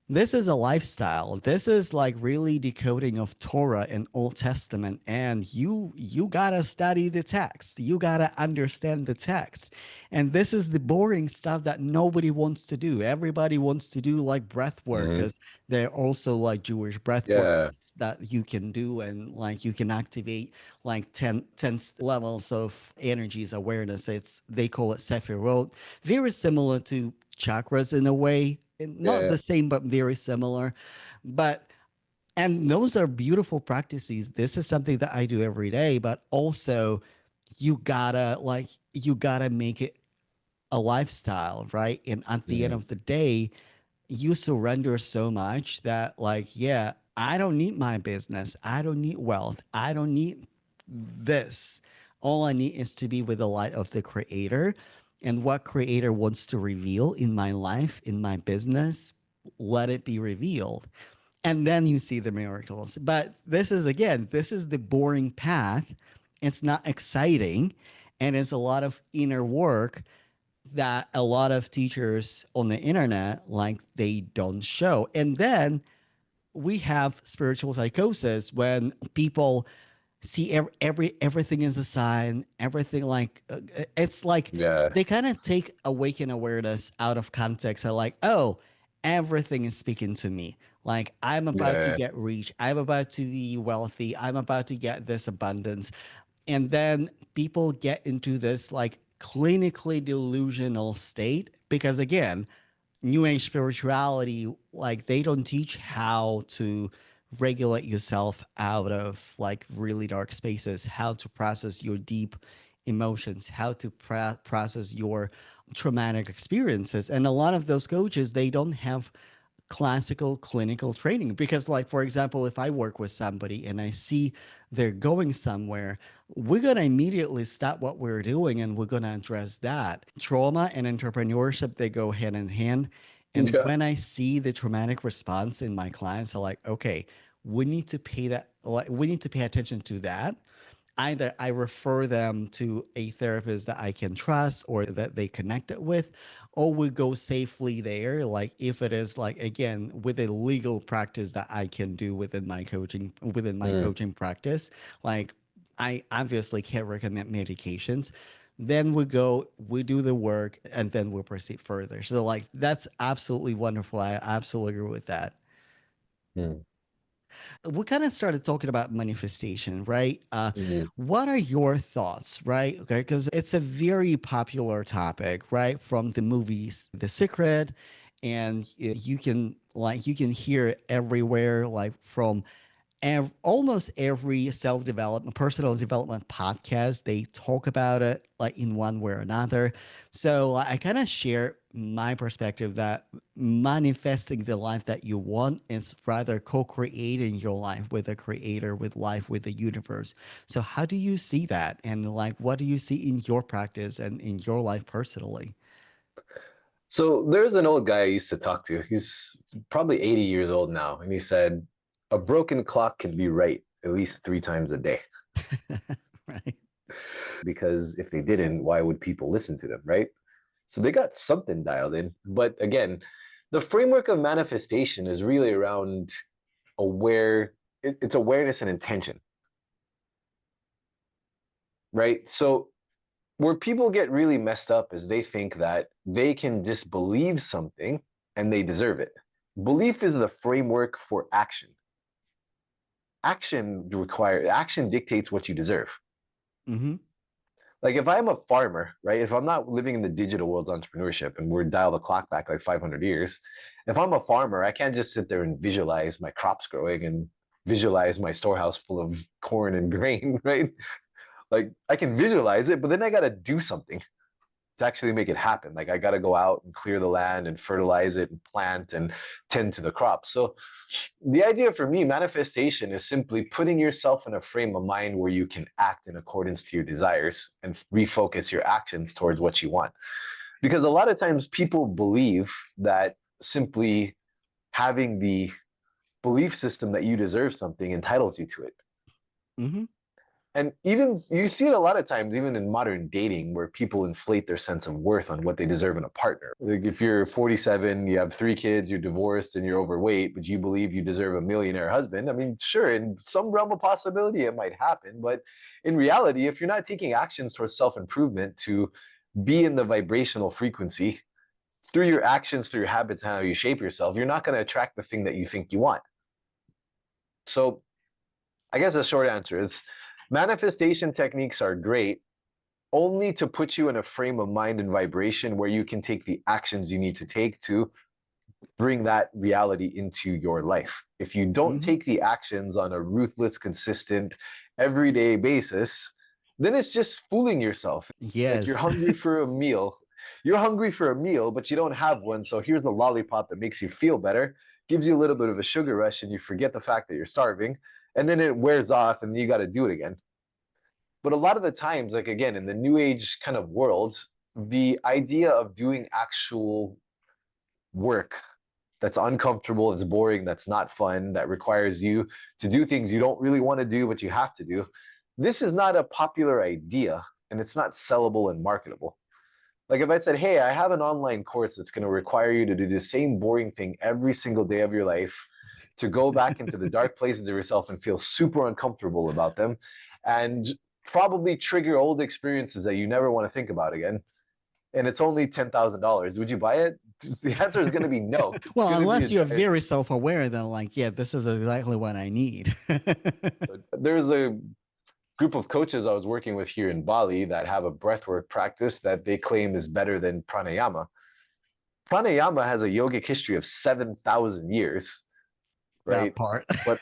This is a lifestyle. This is like really decoding of Torah and Old Testament, and you gotta study the text. You gotta understand the text. And this is the boring stuff that nobody wants to do. Everybody wants to do like breath work Hmm. because they're also like Jewish breath Yeah, works that you can do, and like you can activate like 10 levels of energies awareness. It's they call it Sephirot. Very similar to chakras in a way, not yeah, the same but very similar. But and those are beautiful practices. This is something that I do every day, but also you gotta make it a lifestyle, right? And at the end mm, of the day, you surrender so much that like, yeah, I don't need my business, I don't need wealth, I don't need this. All I need is to be with the light of the creator, and what creator wants to reveal in my life, in my business, let it be revealed. And then you see the miracles. But this is again, this is the boring path. It's not exciting, and it's a lot of inner work that a lot of teachers on the internet like they don't show. And then we have spiritual psychosis when people see everything is a sign, everything like it's like yeah, they kind of take awakened awareness out of context. Are like, oh, everything is speaking to me. Like I'm about to yeah. get rich, I'm about to be wealthy, I'm about to get this abundance. And then people get into this like clinically delusional state because again, new age spirituality, like they don't teach how to regulate yourself out of like really dark spaces, how to process your deep emotions, how to process your traumatic experiences. And a lot of those coaches, they don't have classical clinical training because like for example, if I work with somebody and I see they're going somewhere, we're going to immediately stop what we're doing and we're going to address that. Trauma and entrepreneurship, they go hand in hand. And Yeah. when I see the traumatic response in my clients, I'm like, okay, we need to pay that, like we need to pay attention to that. Either I refer them to a therapist that I can trust or that they connected with, or we go safely there. Like if it is like again with a legal practice that I can do within my Mm, coaching practice, like I obviously can't recommend medications. Then we go, we do the work, and then we'll proceed further. So like that's absolutely wonderful. I absolutely agree with that. mm, We kind of started talking about manifestation, right? mm, What are your thoughts, right? Okay, because it's a very popular topic, right? From the movies, The Secret, and you can like you can hear it everywhere, like from almost every self-development personal development podcast, they talk about it like in one way or another. So like, I kind of share my perspective that manifesting the life that you want is rather co-creating your life with the creator, with life, with the universe. So how do you see that, and like what do you see in your practice and in your life personally? So there's an old guy I used to talk to. He's probably 80 years old now. And he said, a broken clock can be right at least 3 times a day. Right. Because if they didn't, why would people listen to them, right? So they got something dialed in. But again, the framework of manifestation is really around aware, it's awareness and intention, right? So where people get really messed up is they think that they can just believe something and they deserve it. Belief is the framework for action. Action dictates what you deserve. Mm-hmm. Like if I'm a farmer, right? If I'm not living in the digital world's entrepreneurship and we're dial the clock back like 500 years, if I'm a farmer, I can't just sit there and visualize my crops growing and visualize my storehouse full of corn and grain, right? Like I can visualize it, but then I got to do something to actually make it happen. Like I got to go out and clear the land and fertilize it and plant and tend to the crops. So the idea for me, manifestation is simply putting yourself in a frame of mind where you can act in accordance to your desires and refocus your actions towards what you want. Because a lot of times people believe that simply having the belief system that you deserve something entitles you to it. Mm-hmm. And even you see it a lot of times, even in modern dating, where people inflate their sense of worth on what they deserve in a partner. Like if you're 47, you have 3 kids, you're divorced, and you're overweight, but you believe you deserve a millionaire husband. I mean, sure, in some realm of possibility, it might happen. But in reality, if you're not taking actions towards self improvement to be in the vibrational frequency through your actions, through your habits, and how you shape yourself, you're not going to attract the thing that you think you want. So I guess the short answer is manifestation techniques are great only to put you in a frame of mind and vibration where you can take the actions you need to take to bring that reality into your life. If you don't Hmm. take the actions on a ruthless, consistent, everyday basis, then it's just fooling yourself. Like you're Yes. hungry for a meal. You're hungry for a meal, but you don't have one. So here's a lollipop that makes you feel better, gives you a little bit of a sugar rush, and you forget the fact that you're starving. And then it wears off, and then you got to do it again. But a lot of the times, like again, in the new age kind of world, the idea of doing actual work that's uncomfortable, that's boring, that's not fun, that requires you to do things you don't really want to do, but you have to do. This is not a popular idea and it's not sellable and marketable. Like if I said, hey, I have an online course that's going to require you to do the same boring thing every single day of your life, to go back into the dark places of yourself and feel super uncomfortable about them, and probably trigger old experiences that you never want to think about again. And it's only $10,000. Would you buy it? The answer is going to be no. It's Well, going to be a unless you're giant. very self aware, then, like, yeah, this is exactly what I need. There's a group of coaches I was working with here in Bali that have a breathwork practice that they claim is better than pranayama. Pranayama has a yogic history of 7,000 years, That right? part. But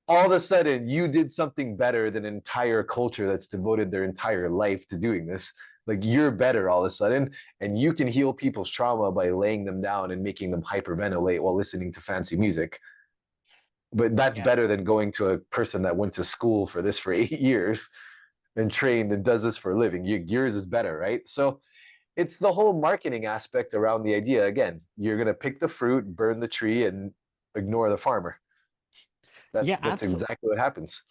all of a sudden, you did something better than an entire culture that's devoted their entire life to doing this. Like you're better all of a sudden, and you can heal people's trauma by laying them down and making them hyperventilate while listening to fancy music. But that's Yeah. better than going to a person that went to school for this for 8 years and trained and does this for a living. Yours is better, right? So it's the whole marketing aspect around the idea. Again, you're going to pick the fruit, burn the tree, and ignore the farmer. That's Yeah, that's absolutely. exactly what happens.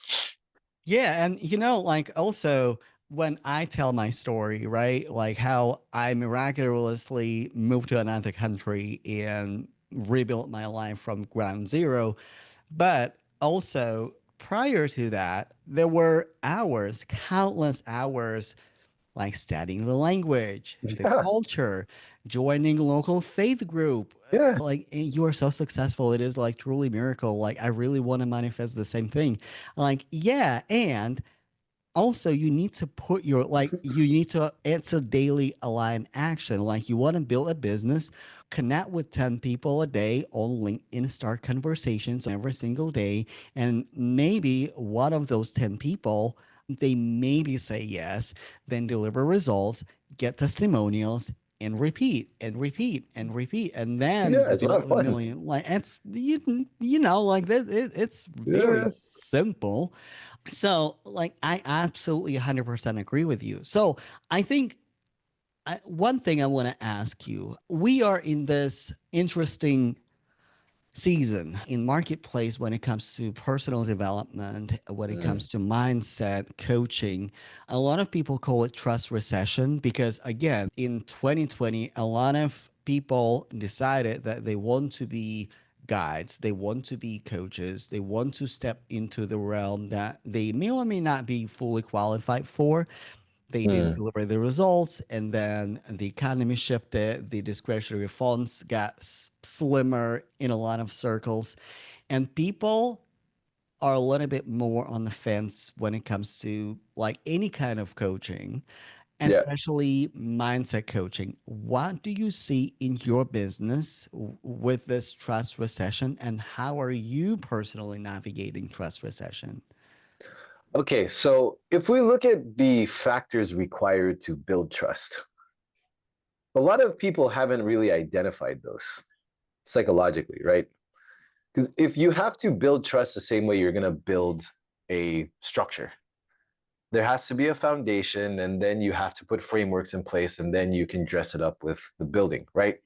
Yeah, and like also when I tell my story, right? Like how I miraculously moved to another country and rebuilt my life from ground zero, but also prior to that, there were hours, countless hours, like studying the language, the Yeah, culture, joining local faith group. yeah, Like you are so successful. It is like truly miracle. Like I really want to manifest the same thing. Like, yeah, and also you need to put your like you need to it's a daily aligned action. Like you want to build a business, connect with 10 people a day on LinkedIn, start conversations every single day, and maybe one of those 10 people, they maybe say yes, then deliver results, get testimonials, and repeat and repeat and repeat, and then yeah. you It's a lot build of a fun. million. Like it's you know like that it's very Yeah. simple. So, like, I absolutely 100% agree with you. So, I think one thing I want to ask you, we are in this interesting season in marketplace when it comes to personal development, when it Mm, comes to mindset coaching. A lot of people call it trust recession because, again, in 2020 a lot of people decided that they want to be guides, they want to be coaches, they want to step into the realm that they may or may not be fully qualified for. They didn't mm. deliver the results, and then the economy shifted. The discretionary funds got slimmer in a lot of circles, and people are a little bit more on the fence when it comes to like any kind of coaching, and Yeah. especially mindset coaching. What do you see in your business with this trust recession, and how are you personally navigating trust recession? Okay, so if we look at the factors required to build trust, a lot of people haven't really identified those psychologically, right? Because if you have to build trust the same way you're going to build a structure, there has to be a foundation, and then you have to put frameworks in place, and then you can dress it up with the building, right?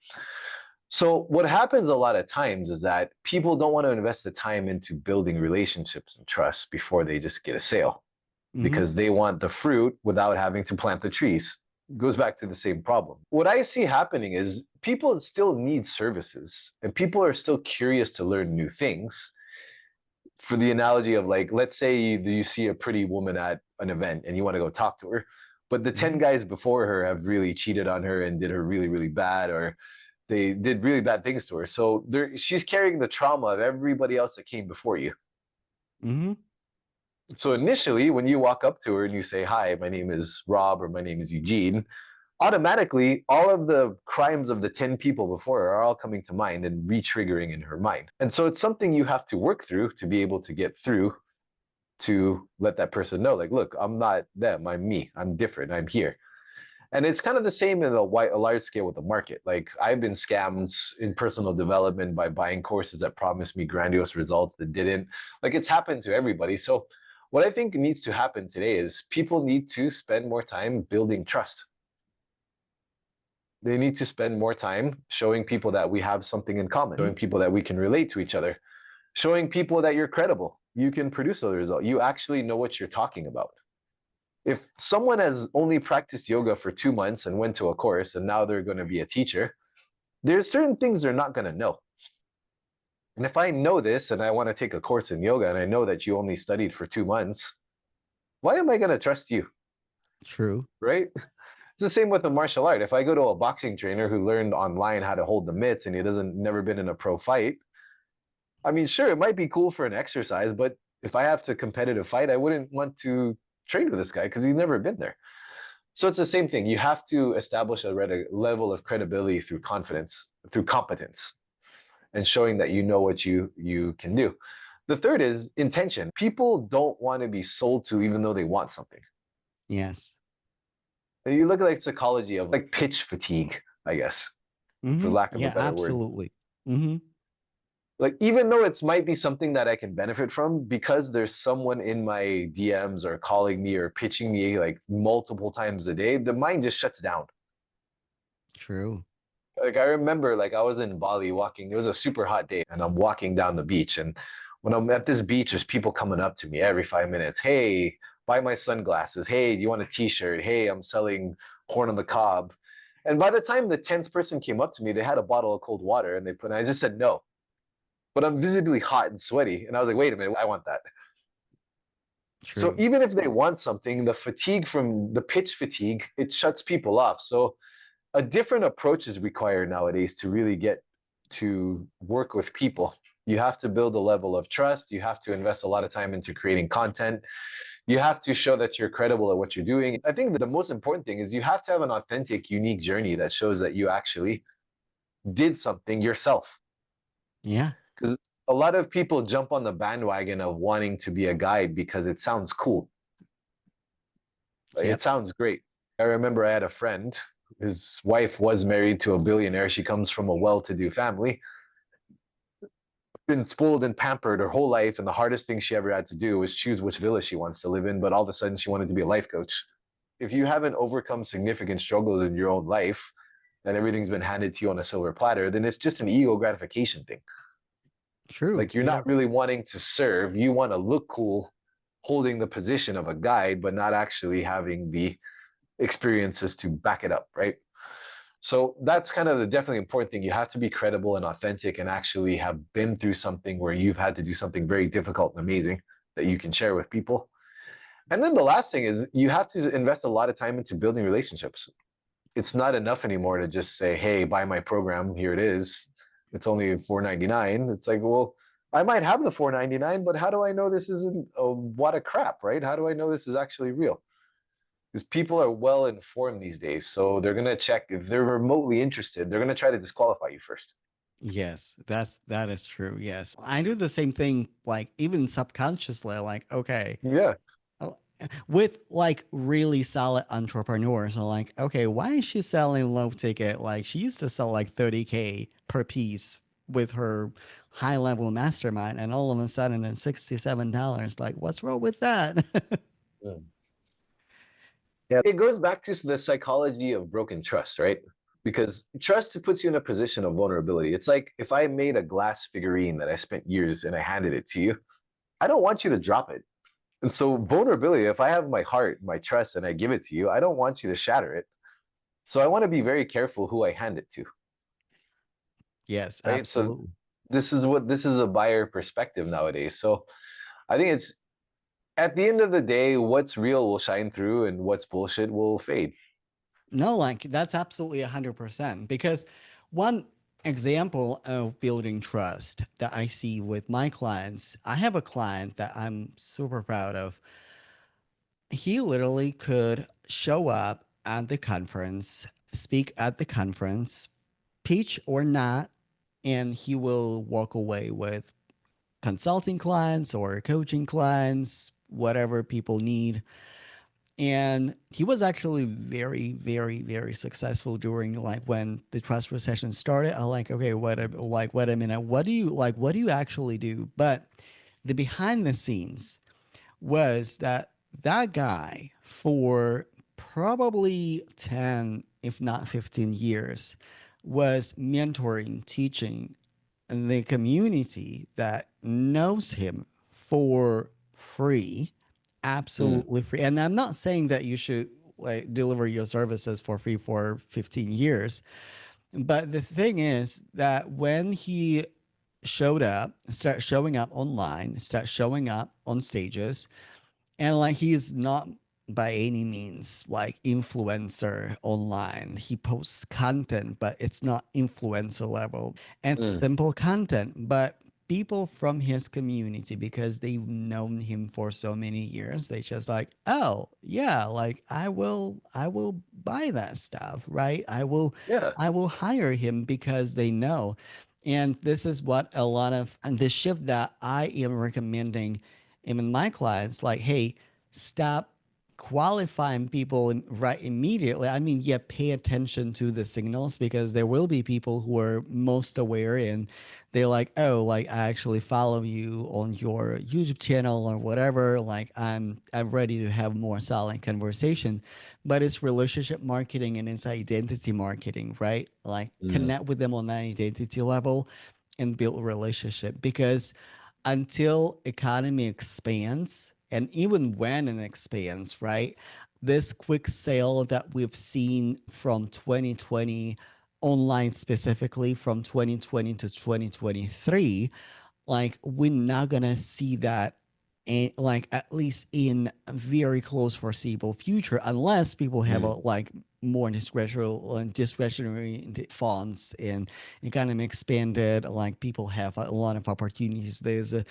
So, what happens a lot of times is that people don't want to invest the time into building relationships and trust before they just get a sale. Mm-hmm. because they want the fruit without having to plant the trees. Goes back to the same problem. What I see happening is people still need services and people are still curious to learn new things. For the analogy of like, let's say you see a pretty woman at an event and you want to go talk to her, but the 10 Mm-hmm. guys before her have really cheated on her and did her really, really bad, or they did really bad things to her. So she's carrying the trauma of everybody else that came before you. Mm-hmm. So initially, when you walk up to her and you say, "Hi, my name is Rob," or "My name is Eugene," automatically all of the crimes of the 10 people before her are all coming to mind and re-triggering in her mind. And so it's something you have to work through to be able to get through to let that person know, like, look, I'm not them, I'm me, I'm different, I'm here. And it's kind of the same in a large scale with the market. Like I've been scammed in personal development by buying courses that promised me grandiose results that didn't. Like it's happened to everybody. So what I think needs to happen today is people need to spend more time building trust. They need to spend more time showing people that we have something in common, showing people that we can relate to each other, showing people that you're credible. You can produce a result. You actually know what you're talking about. If someone has only practiced yoga for 2 months and went to a course and now they're going to be a teacher, there's certain things they're not going to know. And if I know this and I want to take a course in yoga and I know that you only studied for 2 months, why am I going to trust you? True. Right? It's the same with the martial art. If I go to a boxing trainer who learned online how to hold the mitts and he doesn't never been in a pro fight, I mean, sure, it might be cool for an exercise, but if I have to competitive fight, I wouldn't want to train with this guy because he's never been there. So it's the same thing. You have to establish a level of credibility through confidence, through competence, and showing that you know what you can do. The third is intention. People don't want to be sold to even though they want something. Yes. And you look at like psychology of like pitch fatigue, I guess, for Mm-hmm. lack of a Yeah, better word. absolutely. Mm-hmm. Like even though it might be something that I can benefit from because there's someone in my DMs or calling me or pitching me like multiple times a day, the mind just shuts down. True. Like I remember like I was in Bali walking, it was a super hot day and I'm walking down the beach, and when I'm at this beach there's people coming up to me every 5 minutes. Hey, buy my sunglasses. Hey, do you want a t-shirt? Hey, I'm selling corn on the cob. And by the time the 10th person came up to me, they had a bottle of cold water and I just said no. But I'm visibly hot and sweaty. And I was like, wait a minute, I want that. So True. even if they want something, the fatigue from the pitch fatigue, it shuts people off. So a different approach is required nowadays to really get to work with people. You have to build a level of trust. You have to invest a lot of time into creating content. You have to show that you're credible at what you're doing. I think that the most important thing is you have to have an authentic, unique journey that shows that you actually did something yourself. Yeah. Because a lot of people jump on the bandwagon of wanting to be a guide because it sounds cool. Like, it Yep. sounds great. I remember I had a friend, his wife was married to a billionaire. She comes from a well-to-do family, been spoiled and pampered her whole life, and the hardest thing she ever had to do was choose which villa she wants to live in. But all of a sudden, she wanted to be a life coach. If you haven't overcome significant struggles in your own life and everything's been handed to you on a silver platter, then it's just an ego gratification thing. True. Like you're not Yes. really wanting to serve. You want to look cool holding the position of a guide, but not actually having the experiences to back it up, right? So that's kind of the definitely important thing. You have to be credible and authentic and actually have been through something where you've had to do something very difficult and amazing that you can share with people. And then the last thing is you have to invest a lot of time into building relationships. It's not enough anymore to just say, "Hey, buy my program, here it is. It's only 4.99." It's like, well, I might have the 4.99, but how do I know this isn't a wad of crap, right? How do I know this is actually real? Because people are well informed these days, so they're gonna check if they're remotely interested. They're gonna try to disqualify you first. Yes, that is true. Yes. I do the same thing, like even subconsciously, like, okay, Yeah. uh, with like really solid entrepreneurs. I'm like, okay, why is she selling low ticket? Like she used to sell like 30K per piece with her high level mastermind, and all of a sudden it's $67. Like, what's wrong with that? Mm. Yeah. It goes back to the psychology of broken trust, right? Because trust puts you in a position of vulnerability. It's like if I made a glass figurine that I spent years and I handed it to you, I don't want you to drop it. And so vulnerability, if I have my heart, my trust, and I give it to you, I don't want you to shatter it. So I want to be very careful who I hand it to, Yes, right? So absolutely. this is a buyer perspective nowadays. So I think it's at the end of the day, what's real will shine through and what's bullshit will fade. No, like that's absolutely 100%. Because one example of building trust that I see with my clients, I have a client that I'm super proud of. He literally could show up at the conference, speak at the conference, pitch or not, and he will walk away with consulting clients or coaching clients, whatever people need. And he was actually very, very, very successful during like when the trust recession started. I like, okay, wait a minute, what do you actually do? But the behind the scenes was that that guy for probably 10 if not 15 years was mentoring, teaching the community that knows him for free, Mm, absolutely free. And I'm not saying that you should like deliver your services for free for 15 years, but the thing is that when he start showing up online, start showing up on stages, and like he's not by any means like influencer online. He posts content, but it's not influencer level. And mm, simple content, but people from his community, because they've known him for so many years, they just like, oh yeah, like I will buy that stuff, right? yeah. I will hire him because they know. And this is what a lot of and the shift that I am recommending in my clients, like, hey, stop qualifying people right immediately. I mean, yeah, pay attention to the signals, because there will be people who are most aware and they're like, oh, like I actually follow you on your YouTube channel or whatever. Like I'm ready to have more solid conversation. But it's relationship marketing and it's identity marketing, right? Like Mm, connect with them on that identity level and build a relationship, because until economy expands, and even when it expands, right, this quick sale that we've seen from 2020 online, specifically from 2020 to 2023, like we're not gonna see that and like at least in a very close foreseeable future, unless people have a mm, like more discretionary funds and economy expanded, like people have a lot of opportunities. There's an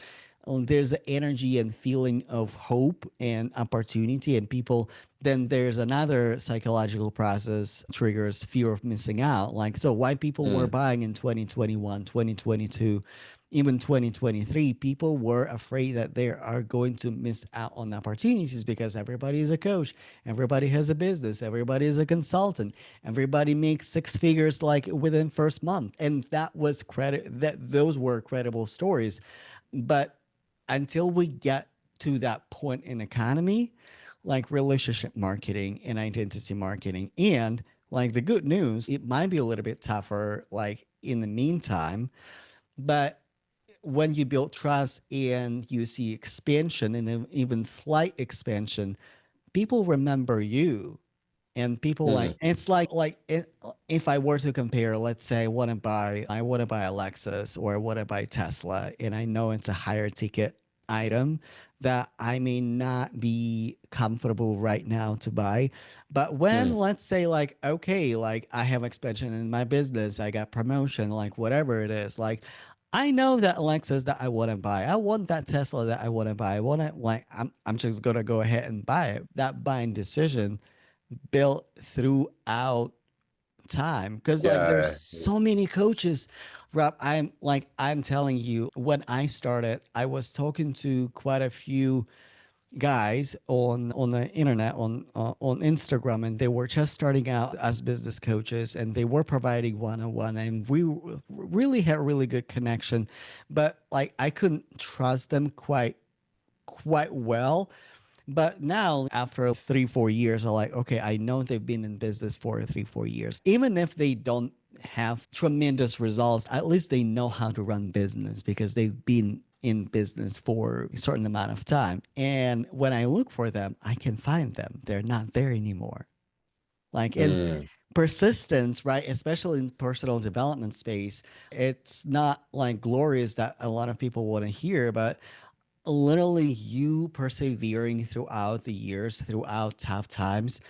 energy and feeling of hope and opportunity, and people, then there's another psychological process triggers fear of missing out. Like, so why people were mm. buying in 2021, 2022, even 2023, people were afraid that they are going to miss out on opportunities, because everybody is a coach, everybody has a business, everybody is a consultant, everybody makes six figures like within first month. And those were credible stories. But until we get to that point in economy, like relationship marketing and identity marketing, and like the good news, it might be a little bit tougher like in the meantime, but when you build trust and you see expansion and even slight expansion, people remember you. And people like, Mm. it's if I were to compare, let's say I want to buy a Lexus or I want to buy Tesla, and I know it's a higher ticket item that I may not be comfortable right now to buy. But when, Mm. let's say, like, okay, like I have expansion in my business, I got promotion, like whatever it is, like I know that Lexus that I want to buy. I want that Tesla that I want to buy. I want to like I'm just gonna go ahead and buy it. That buying decision built throughout time, because like there's Yeah. so many coaches. Rob, I'm telling you, when I started, I was talking to quite a few guys on the internet, on Instagram, and they were just starting out as business coaches, and they were providing one-on-one, and we really had really good connection. But like I couldn't trust them quite well. But now, after 3, 4 years, I'm like, okay, I know they've been in business for 3, 4 years. Even if they don't have tremendous results, at least they know how to run business, because they've been in business for a certain amount of time. And when I look for them, I can find them. They're not there anymore. Like, and Mm, persistence, right? Especially in personal development space, it's not like glorious that a lot of people want to hear, but literally you persevering throughout the years, throughout tough times,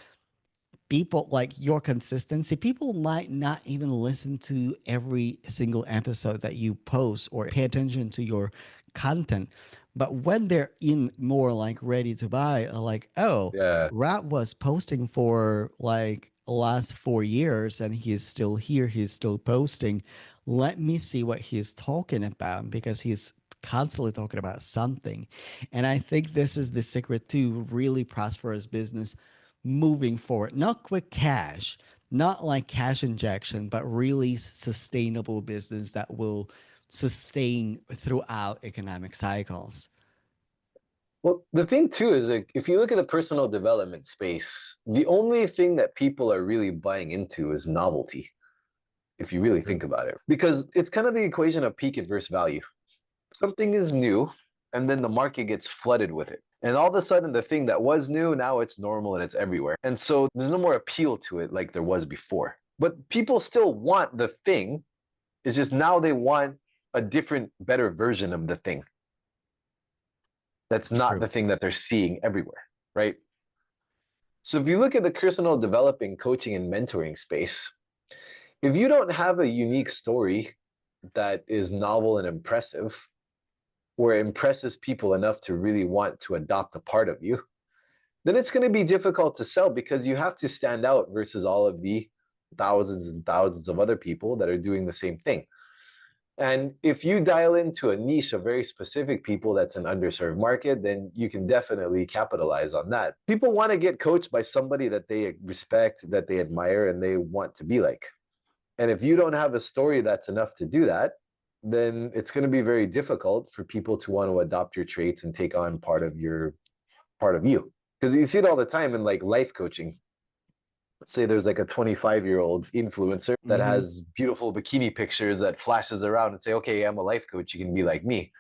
people like your consistency, people might not even listen to every single episode that you post or pay attention to your content, but when they're in more like ready to buy, like, oh, yeah. Rat was posting for like last 4 years and he's still here, he's still posting, let me see what he's talking about, because he's constantly talking about something. And I think this is the secret to really prosperous business moving forward. Not quick cash, not like cash injection, but really sustainable business that will sustain throughout economic cycles. Well, the thing too is like if you look at the personal development space, the only thing that people are really buying into is novelty, if you really True. think about it. Because it's kind of the equation of peak adverse value. Something is new, and then the market gets flooded with it. And all of a sudden, the thing that was new, now it's normal and it's everywhere. And so there's no more appeal to it like there was before. But people still want the thing. It's just now they want a different, better version of the thing. That's not True. the thing that they're seeing everywhere, right? So if you look at the personal developing, coaching, and mentoring space, if you don't have a unique story that is novel and impressive, where it impresses people enough to really want to adopt a part of you, then it's going to be difficult to sell because you have to stand out versus all of the thousands and thousands of other people that are doing the same thing. And if you dial into a niche of very specific people that's an underserved market, then you can definitely capitalize on that. People want to get coached by somebody that they respect, that they admire, and they want to be like. And if you don't have a story that's enough to do that, then it's going to be very difficult for people to want to adopt your traits and take on part of you. Because you see it all the time in like life coaching. Let's say there's like a 25-year-old influencer that Mm-hmm. has beautiful bikini pictures that flashes around and say, okay, I'm a life coach. You can be like me.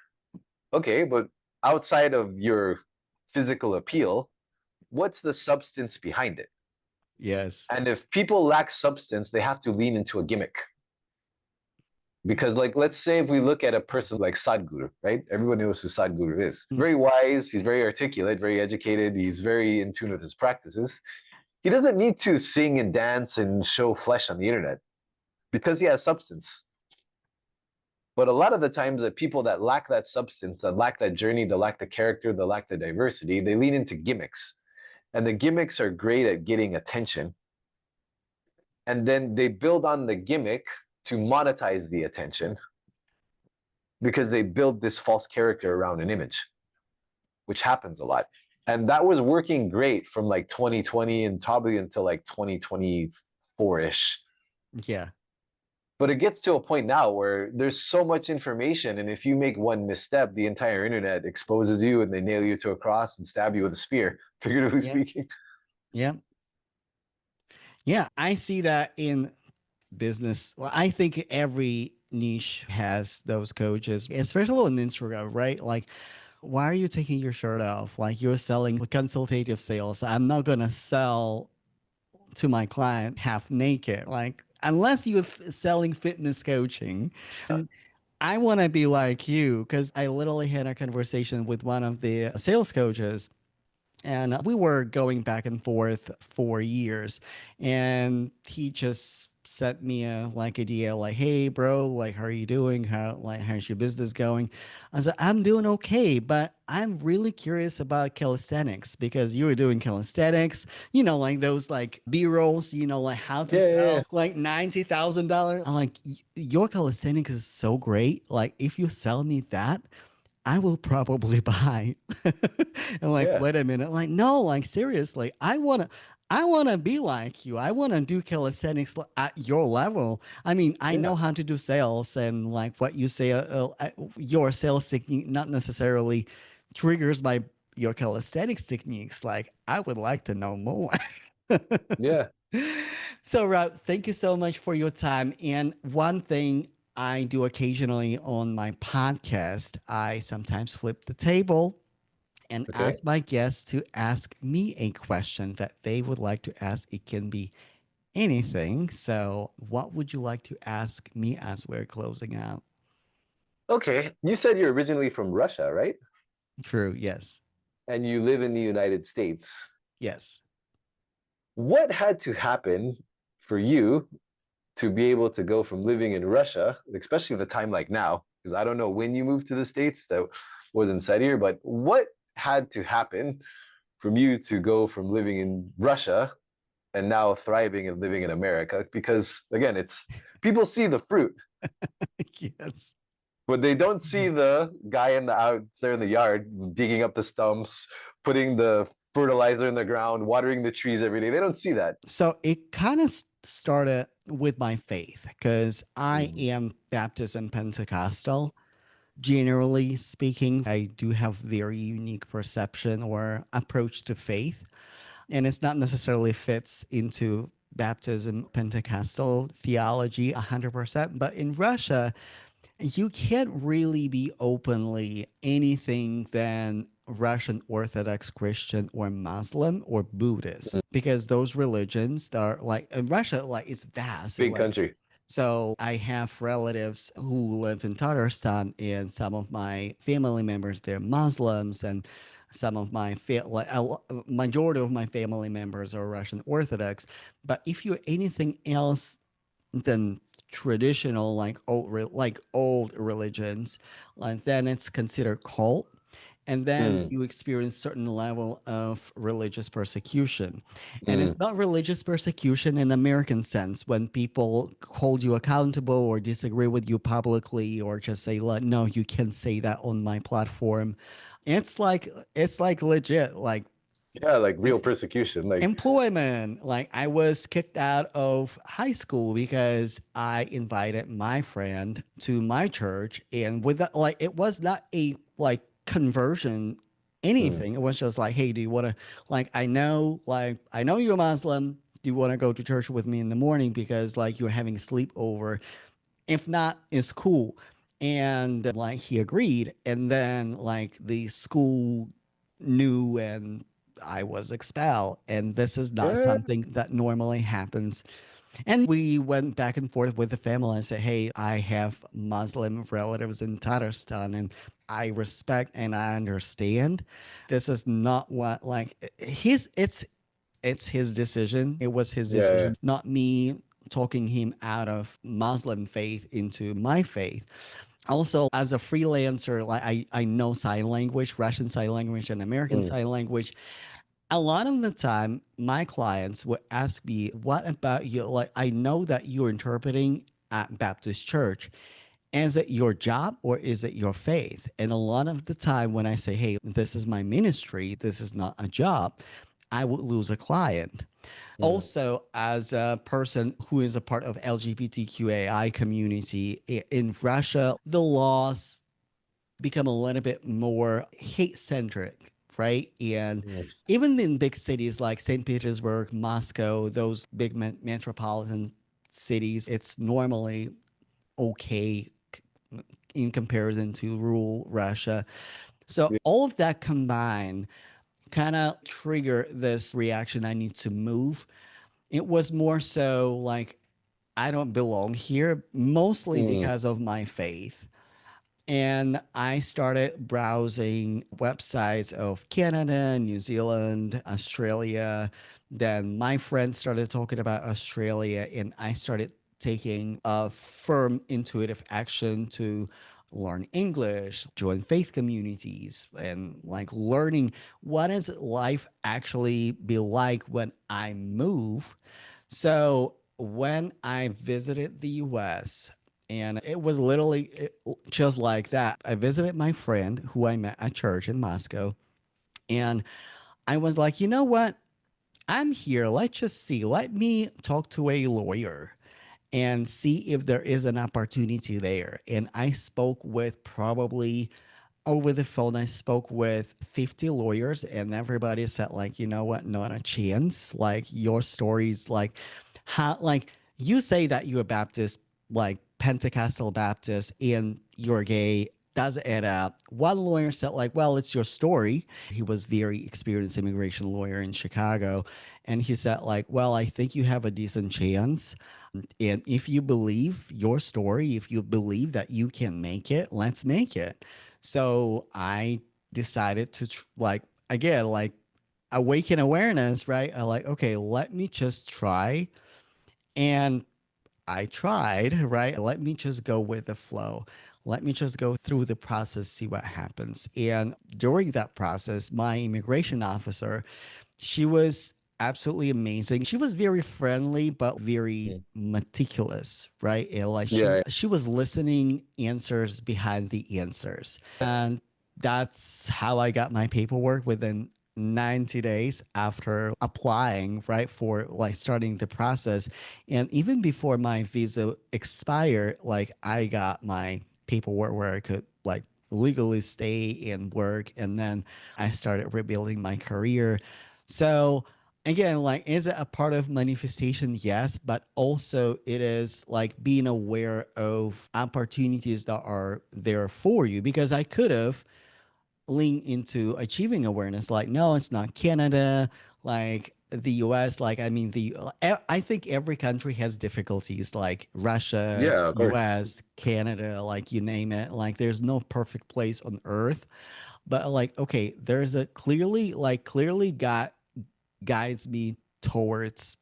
Okay, but outside of your physical appeal, what's the substance behind it? Yes. And if people lack substance, they have to lean into a gimmick. Because, like, let's say if we look at a person like Sadhguru, right? Everyone knows who Sadhguru is. Mm. Very wise, he's very articulate, very educated, he's very in tune with his practices. He doesn't need to sing and dance and show flesh on the internet because he has substance. But a lot of the times, the people that lack that substance, that lack that journey, that lack the character, that lack the diversity, they lean into gimmicks. And the gimmicks are great at getting attention. And then they build on the gimmick to monetize the attention because they build this false character around an image, which happens a lot. And that was working great from like 2020 and probably until like 2024 ish. Yeah. But it gets to a point now where there's so much information. And if you make one misstep, the entire internet exposes you and they nail you to a cross and stab you with a spear, figuratively Yeah. speaking. Yeah. Yeah. I see that in business. Well, I think every niche has those coaches, especially on Instagram, right? Like, why are you taking your shirt off? Like, you're selling consultative sales. I'm not going to sell to my client half naked. Like, unless you're selling fitness coaching. And I want to be like you, because I literally had a conversation with one of the sales coaches, and we were going back and forth for years, and he just sent me a like idea like, hey bro, like, how are you doing, how's your business going? I said, I'm doing okay, but I'm really curious about calisthenics, because you were doing calisthenics, like those like b-rolls, like how to Yeah, yeah, yeah. sell like $90,000. I'm like, your calisthenics is so great, like if you sell me that, I will probably buy." And like, Yeah, wait a minute, like, no, like seriously, I wanna be like you. I wanna do calisthenics at your level. I mean, I yeah, know how to do sales, and like what you say, your sales technique not necessarily triggers by your calisthenics techniques. Like, I would like to know more. yeah. So, Rob, thank you so much for your time. And one thing I do occasionally on my podcast, I sometimes flip the table and Okay. ask my guests to ask me a question that they would like to ask. It can be anything. So, what would you like to ask me as we're closing out? Okay. You said you're originally from Russia, right? True. Yes. And you live in the United States. Yes. What had to happen for you to be able to go from living in Russia, especially the time like now, because I don't know when you moved to the States, that wasn't said here, but what had to happen from you to go from living in Russia and now thriving and living in America? Because again, it's people see the fruit, Yes. but they don't see the guy in the out there in the yard digging up the stumps, putting the fertilizer in the ground, watering the trees every day. They don't see that. So it kind of started with my faith because I Mm, am Baptist and Pentecostal. Generally speaking, I do have very unique perception or approach to faith, and it's not necessarily fits into Baptism Pentecostal theology 100%. But in Russia, you can't really be openly anything than Russian Orthodox Christian or Muslim or Buddhist mm. because those religions are like in Russia, like it's vast. Big Like country. so I have relatives who live in Tatarstan, and some of my family members they're Muslims, and some of my like majority of my family members are Russian Orthodox. But if you're anything else than traditional like old religions, like then it's considered cult, and then Mm, you experience certain level of religious persecution. And mm. it's not religious persecution in American sense when people hold you accountable or disagree with you publicly or just say like no you can't say that on my platform. It's like legit like Yeah, like real persecution. Like, employment. Like I was kicked out of high school because I invited my friend to my church, and with that, like it was not a like conversion mm, anything. It was just like, hey, do you want to like I know you're Muslim. Do you want to go to church with me in the morning because like you're having a sleepover? If not, it's cool. And like he agreed, and then like the school knew and I was expelled. And this is not yeah, something that normally happens. And we went back and forth with the family and said, hey, I have Muslim relatives in Tatarstan and I respect and I understand. This is not what like his it's his decision. It was his yeah, decision, not me talking him out of Muslim faith into my faith. Also, as a freelancer, like I know sign language, Russian sign language, and American mm, sign language. A lot of the time, my clients would ask me, "What about you? Like, I know that you're interpreting at Baptist church. Is it your job or is it your faith?" And a lot of the time, when I say, "Hey, this is my ministry. This is not a job," I would lose a client. mm. Also, as a person who is a part of LGBTQAI community in Russia, the laws become a little bit more hate centric, right? And Mm. even in big cities like St. Petersburg, Moscow, those big metropolitan cities, it's normally okay in comparison to rural Russia. So Yeah. all of that combined kind of trigger this reaction. I need to move. It was more so like I don't belong here, mostly Mm, because of my faith. And I started browsing websites of Canada, New Zealand, Australia. Then my friends started talking about Australia, and I started taking a firm intuitive action to learn English, join faith communities, and like learning what does life actually be like when I move. So when I visited the US, and it was literally just like that. I visited my friend who I met at church in Moscow, and I was like, you know what? I'm here. Let's just see. Let me talk to a lawyer and see if there is an opportunity there. And I spoke with probably over the phone, I spoke with 50 lawyers, and everybody said, like, you know what, not a chance. Like, your stories, like, how, like, you say that you're a Baptist, like, Pentecostal Baptist and you're gay doesn't add up. One lawyer said, like, well, it's your story. He was very experienced immigration lawyer in Chicago. And he said, like, well, I think you have a decent chance. And if you believe your story, if you believe that you can make it, let's make it. So I decided to like again like awaken awareness, right? I like, okay, let me just try. And I tried, right? Let me just go with the flow. Let me just go through the process, see what happens. And during that process, my immigration officer, she was absolutely amazing. She was very friendly, but very Mm. meticulous, right? And like Yeah, she was listening answers behind the answers. And that's how I got my paperwork within 90 days after applying, right, for like starting the process. And even before my visa expired, like I got my paperwork where I could like legally stay and work. And then I started rebuilding my career. So again, like, is it a part of manifestation? Yes, but also it is like being aware of opportunities that are there for you, because I could have lean into achieving awareness like, no, it's not Canada, like the US, like I mean I think every country has difficulties, like Russia, yeah, of course. US, Canada, like you name it, like there's no perfect place on earth. But like, okay, there's a clearly got guides me towards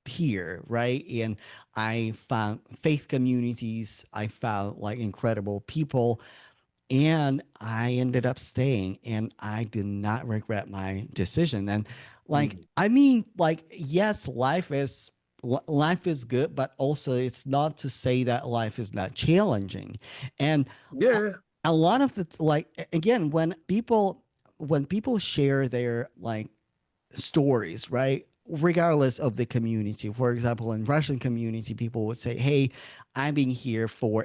here, right? And I found faith communities, I found like incredible people, and I ended up staying, and I do not regret my decision. And like, Mm. I mean, like, yes, life is good, but also it's not to say that life is not challenging. And a, Yeah, a lot of the like again, when people share their like stories, right? Regardless of the community. For example, in Russian community, people would say, "Hey, I've been here for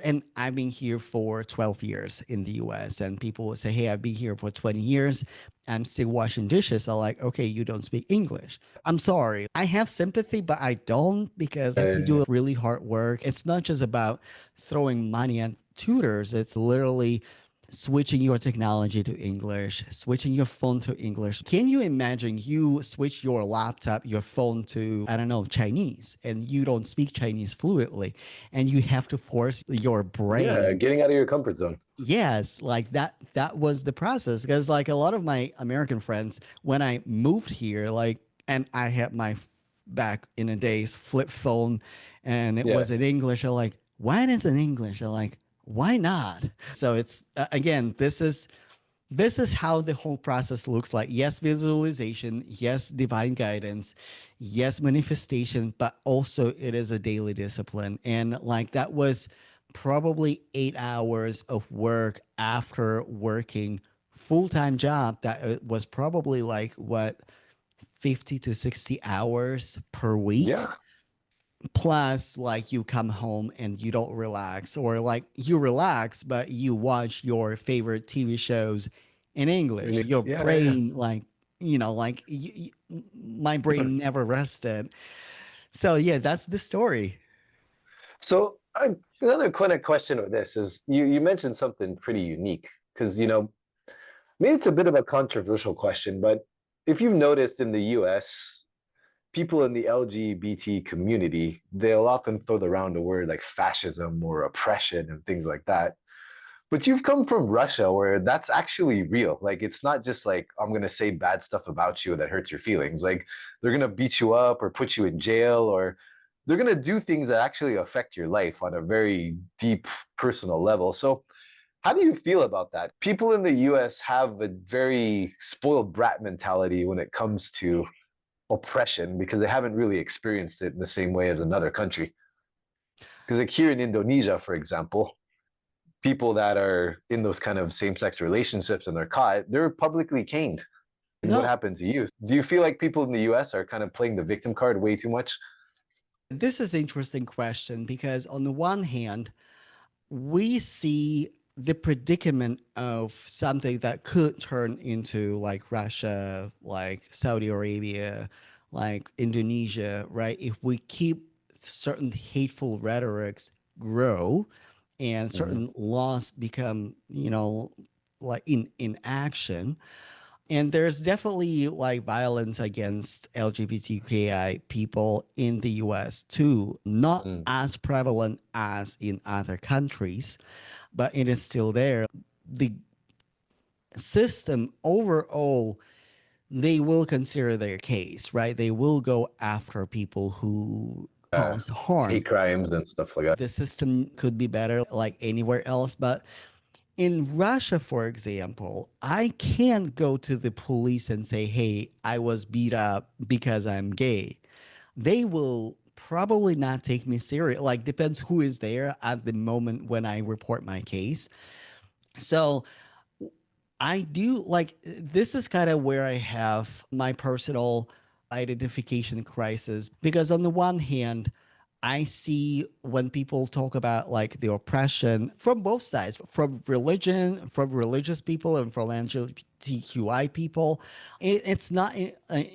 12 years in the US." And people would say, "Hey, I've been here for 20 years. I'm still washing dishes." I'm like, "Okay, you don't speak English. I'm sorry. I have sympathy, but I don't, because you have to do really hard work. It's not just about throwing money at tutors. It's literally switching your technology to English, switching your phone to English. Can you imagine you switch your laptop, your phone to, I don't know, Chinese, and you don't speak Chinese fluently, and you have to force your yeah, brain. getting out of your comfort zone. Yes, like that was the process, because like a lot of my American friends, when I moved here, like, and I had my back in the days flip phone, and it Yeah, was in English. I'm like, why it is in English? I'm like, why not? So it's again, this is how the whole process looks like. Yes, visualization, yes, divine guidance, yes, manifestation, but also it is a daily discipline. And like that was probably 8 hours of work after working full-time job that was probably like what 50 to 60 hours per week, yeah. plus like you come home and you don't relax, or like you relax but you watch your favorite TV shows in English. Really, Your yeah, yeah. brain, like, like my brain never rested. So yeah, that's the story. So another kind of question with this is you mentioned something pretty unique because maybe it's a bit of a controversial question, but if you've noticed in the US, people in the LGBT community, they'll often throw around a word like fascism or oppression and things like that. But you've come from Russia where that's actually real. Like it's not just like I'm gonna say bad stuff about you that hurts your feelings. Like they're gonna beat you up or put you in jail or they're gonna do things that actually affect your life on a very deep personal level. So how do you feel about that? People in the US have a very spoiled brat mentality when it comes to oppression because they haven't really experienced it in the same way as another country. Because like here in Indonesia, for example, people that are in those kind of same-sex relationships and they're caught, they're publicly caned. And what No, happened to you? Do you feel like people in the US are kind of playing the victim card way too much? this is an interesting question, because on the one hand, we see the predicament of something that could turn into like Russia, like Saudi Arabia, like Indonesia, right? If we keep certain hateful rhetorics grow and Hmm. certain laws become, like in action. And there's definitely like violence against LGBTQI people in the US too, not Mm. as prevalent as in other countries, but it is still there. The system overall, they will consider their case, right? They will go after people who Uh, cause harm. Hate crimes and stuff like that. The system could be better like anywhere else, but in Russia, for example, I can't go to the police and say, hey, I was beat up because I'm gay. They will probably not take me serious. Like, depends who is there at the moment when I report my case. So I do like this is kind of where I have my personal identification crisis because on the one hand, I see when people talk about like the oppression from both sides, from religion, from religious people, and from LGBTQI people, it's not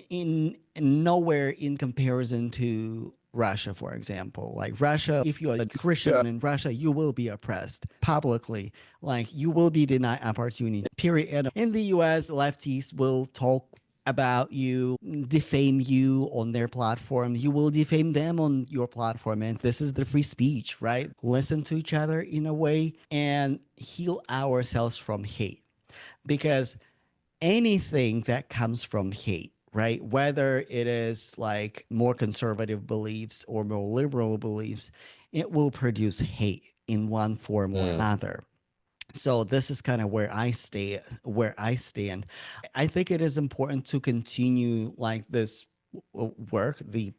in nowhere in comparison to Russia, for example. Like Russia, if you're a Christian Yeah. in Russia, you will be oppressed publicly. Like you will be denied opportunity. Period. And in the US, lefties will talk about you, defame you on their platform. You will defame them on your platform. And this is the free speech, right? Listen to each other in a way and heal ourselves from hate. Because anything that comes from hate, right? Whether it is like more conservative beliefs or more liberal beliefs, it will produce hate in one form or Mm. another. So this is kind of where I stand. I think it is important to continue like this work, the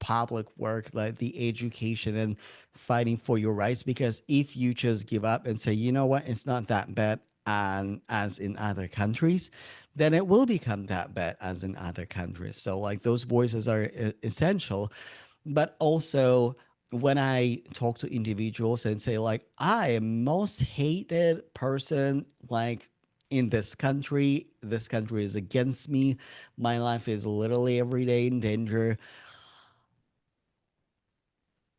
public work, like the education and fighting for your rights, because if you just give up and say, you know what, it's not that bad and as in other countries, then it will become that bad as in other countries. So like those voices are essential. But also when I talk to individuals and say like I am most hated person like in this country is against me, my life is literally every day in danger,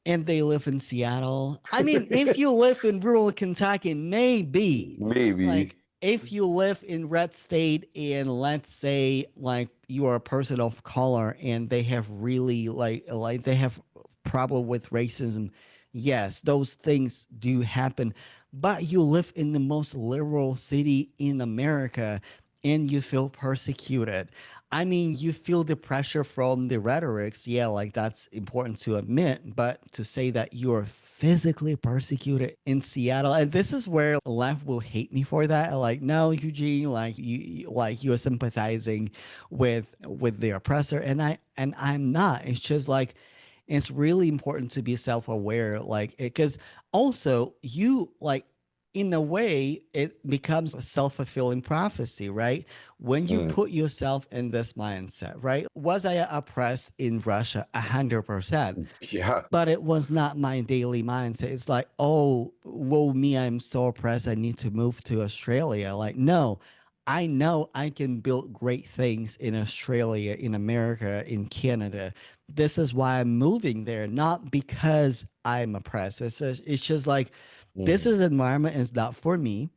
and they live in Seattle. I mean, if you live in rural Kentucky, maybe. Maybe. Like, if you live in red state and let's say like you are a person of color and they have really like they have problem with racism, yes, those things do happen. But you live in the most liberal city in America and you feel persecuted. I mean, you feel the pressure from the rhetorics. Yeah, like that's important to admit, but to say that you're physically persecuted in Seattle, and this is where left will hate me for that. Like, no, Eugene, like you're sympathizing with the oppressor, and I'm not. It's just like it's really important to be self-aware, like because also you like in a way, it becomes a self-fulfilling prophecy, right? When you Mm. put yourself in this mindset, right? Was I oppressed in Russia? 100%. Yeah. But it was not my daily mindset. It's like, oh, whoa, me, I'm so oppressed. I need to move to Australia. Like, no, I know I can build great things in Australia, in America, in Canada. This is why I'm moving there, not because I'm oppressed. It's just like, this Mm. is environment is not for me.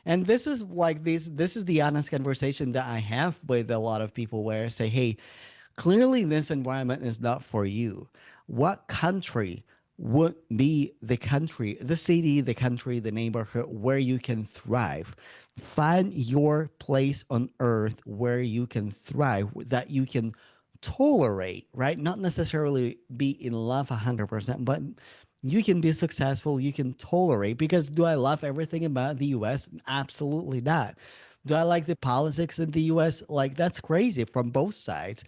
And this is like this is the honest conversation that I have with a lot of people where I say, hey, clearly this environment is not for you. What country would be the country, the city, the country, the neighborhood where you can thrive? Find your place on earth where you can thrive, that you can tolerate, right? Not necessarily be in love 100%, but you can be successful, you can tolerate. Because do I love everything about the US? Absolutely not. Do I like the politics in the US? Like, that's crazy from both sides.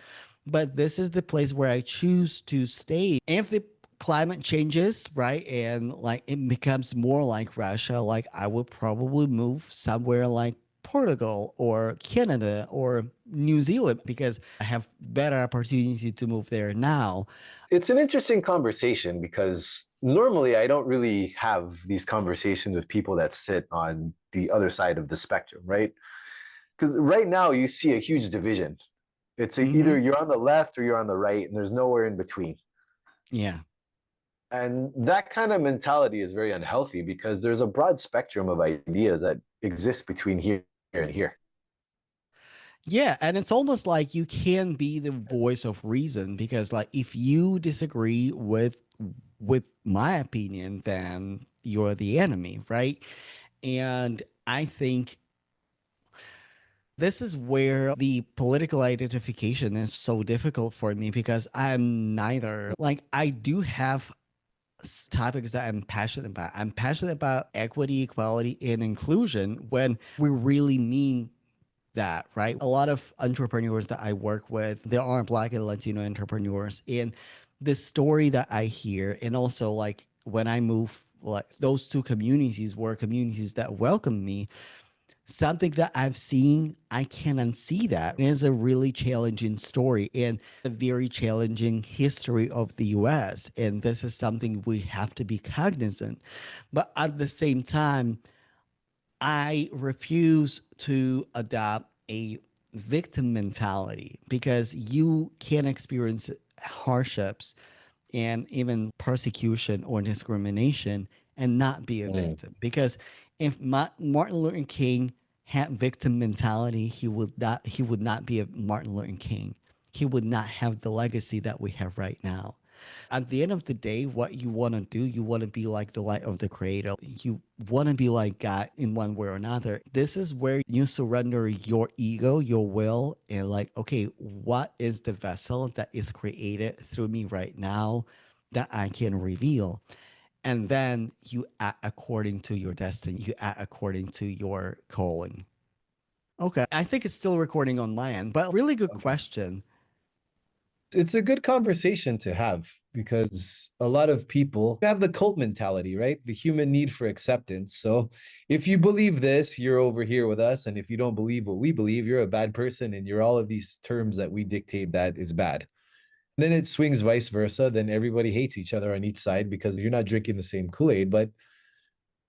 But this is the place where I choose to stay. If the climate changes, right, and like it becomes more like Russia, like I would probably move somewhere like Portugal or Canada or New Zealand because I have better opportunity to move there now. It's an interesting conversation because normally I don't really have these conversations with people that sit on the other side of the spectrum, right? Because right now you see a huge division. It's Mm-hmm. either you're on the left or you're on the right, and there's nowhere in between. Yeah. And that kind of mentality is very unhealthy because there's a broad spectrum of ideas that exist between here and here. Yeah, and it's almost like you can be the voice of reason because like if you disagree with my opinion, then you're the enemy, right? And I think this is where the political identification is so difficult for me because I'm neither. Like I do have topics that I'm passionate about. I'm passionate about equity, equality, and inclusion when we really mean that, right? A lot of entrepreneurs that I work with, there are Black and Latino entrepreneurs. And the story that I hear, and also like when I move, like those two communities were communities that welcome me, something that I've seen, I can unsee that. It is a really challenging story and a very challenging history of the US. And this is something we have to be cognizant. But at the same time, I refuse to adopt a victim mentality because you can experience hardships and even persecution or discrimination and not be a Mm. victim. Because if Martin Luther King had victim mentality, he would not be a Martin Luther King. He would not have the legacy that we have right now. At the end of the day, what you want to do, you want to be like the light of the creator. You want to be like God in one way or another. This is where you surrender your ego, your will, and like, okay, what is the vessel that is created through me right now that I can reveal? And then you act according to your destiny. You act according to your calling. Okay. I think it's still recording on my end, but really good Okay. question. It's a good conversation to have because a lot of people have the cult mentality, right? The human need for acceptance. So if you believe this, you're over here with us. And if you don't believe what we believe, you're a bad person and you're all of these terms that we dictate that is bad. Then it swings vice versa. Then everybody hates each other on each side because you're not drinking the same Kool-Aid. But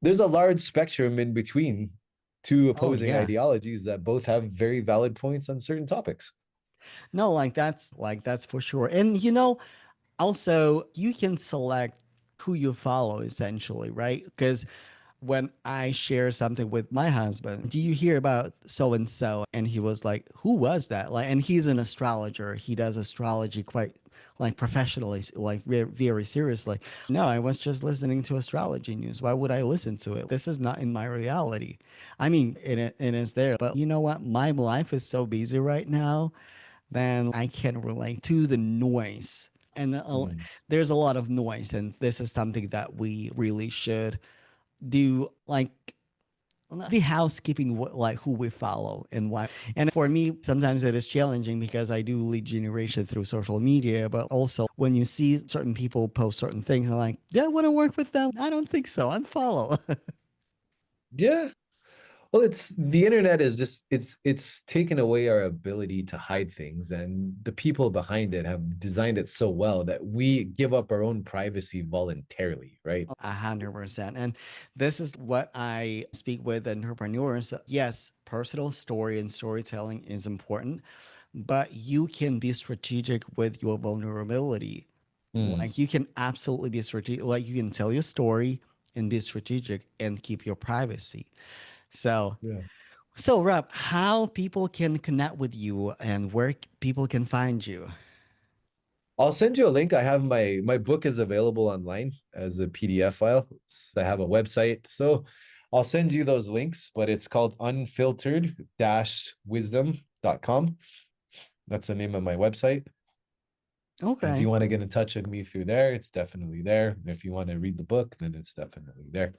there's a large spectrum in between two Oh, opposing yeah. ideologies that both have very valid points on certain topics. No, like that's for sure. And also you can select who you follow essentially, right? Because when I share something with my husband, do you hear about so and so? And he was like, "Who was that?" Like, and he's an astrologer. He does astrology quite like professionally, like very seriously. No, I was just listening to astrology news. Why would I listen to it? This is not in my reality. I mean, it is there, but you know what? My life is so busy right now then I can relate to the noise. And Mm. there's a lot of noise, and this is something that we really should do, like the housekeeping, like who we follow and why. And for me, sometimes it is challenging because I do lead generation through social media, but also when you see certain people post certain things, I'm like, do I want to work with them? I don't think so. Unfollow. Yeah. Well, it's the internet is just it's taken away our ability to hide things, and the people behind it have designed it so well that we give up our own privacy voluntarily, right? 100%. And this is what I speak with entrepreneurs. Yes, personal story and storytelling is important, but you can be strategic with your vulnerability. Mm. Like you can absolutely be strategic. Like you can tell your story and be strategic and keep your privacy. So, Yeah. so Rob, how people can connect with you and where people can find you? I'll send you a link. I have my book is available online as a PDF file. I have a website. So I'll send you those links, but it's called unfiltered-wisdom.com. That's the name of my website. If Okay. you want to get in touch with me through there, it's definitely there. If you want to read the book, then it's definitely there.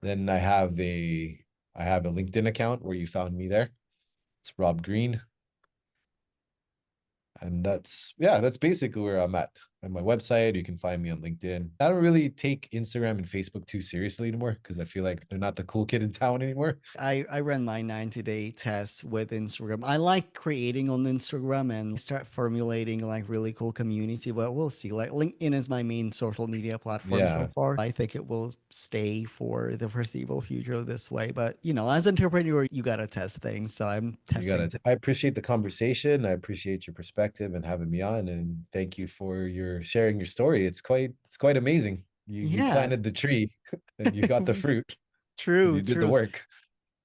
Then I have a LinkedIn account where you found me there. It's Rob Greene. And that's basically where I'm at. On my website, you can find me on LinkedIn. I don't really take Instagram and Facebook too seriously anymore because I feel like they're not the cool kid in town anymore. I ran my 90-day test with Instagram. I like creating on Instagram and start formulating like really cool community, but we'll see. Like LinkedIn is my main social media platform so Yeah, far. I think it will stay for the foreseeable future this way. But as an entrepreneur, you gotta test things. So I'm you testing. gotta. I appreciate the conversation. I appreciate your perspective and having me on. And thank you for your sharing your story. It's quite amazing. You Yeah. planted the tree and you got the fruit. True, You did the true. work.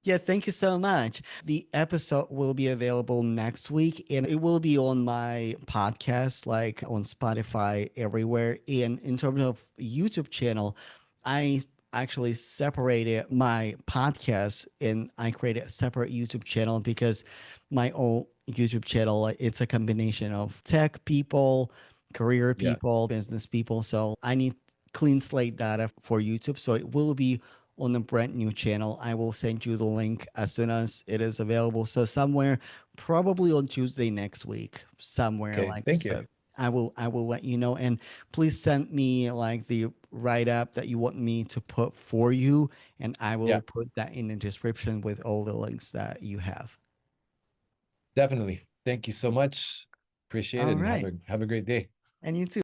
Yeah, thank you so much. The episode will be available next week and it will be on my podcast, like on Spotify, everywhere. And in terms of YouTube channel, I actually separated my podcast and I created a separate YouTube channel because my own YouTube channel, like, it's a combination of tech people, career Yeah. people, business people. So I need clean slate data for YouTube. So it will be on a brand new channel. I will send you the link as soon as it is available. So somewhere, probably on Tuesday next week, somewhere Okay. like Thank you. so. I will let you know, and please send me like the write up that you want me to put for you, and I Yeah, will put that in the description with all the links that you have. definitely. Thank you so much. Appreciate it All and right, have a great day. and you too.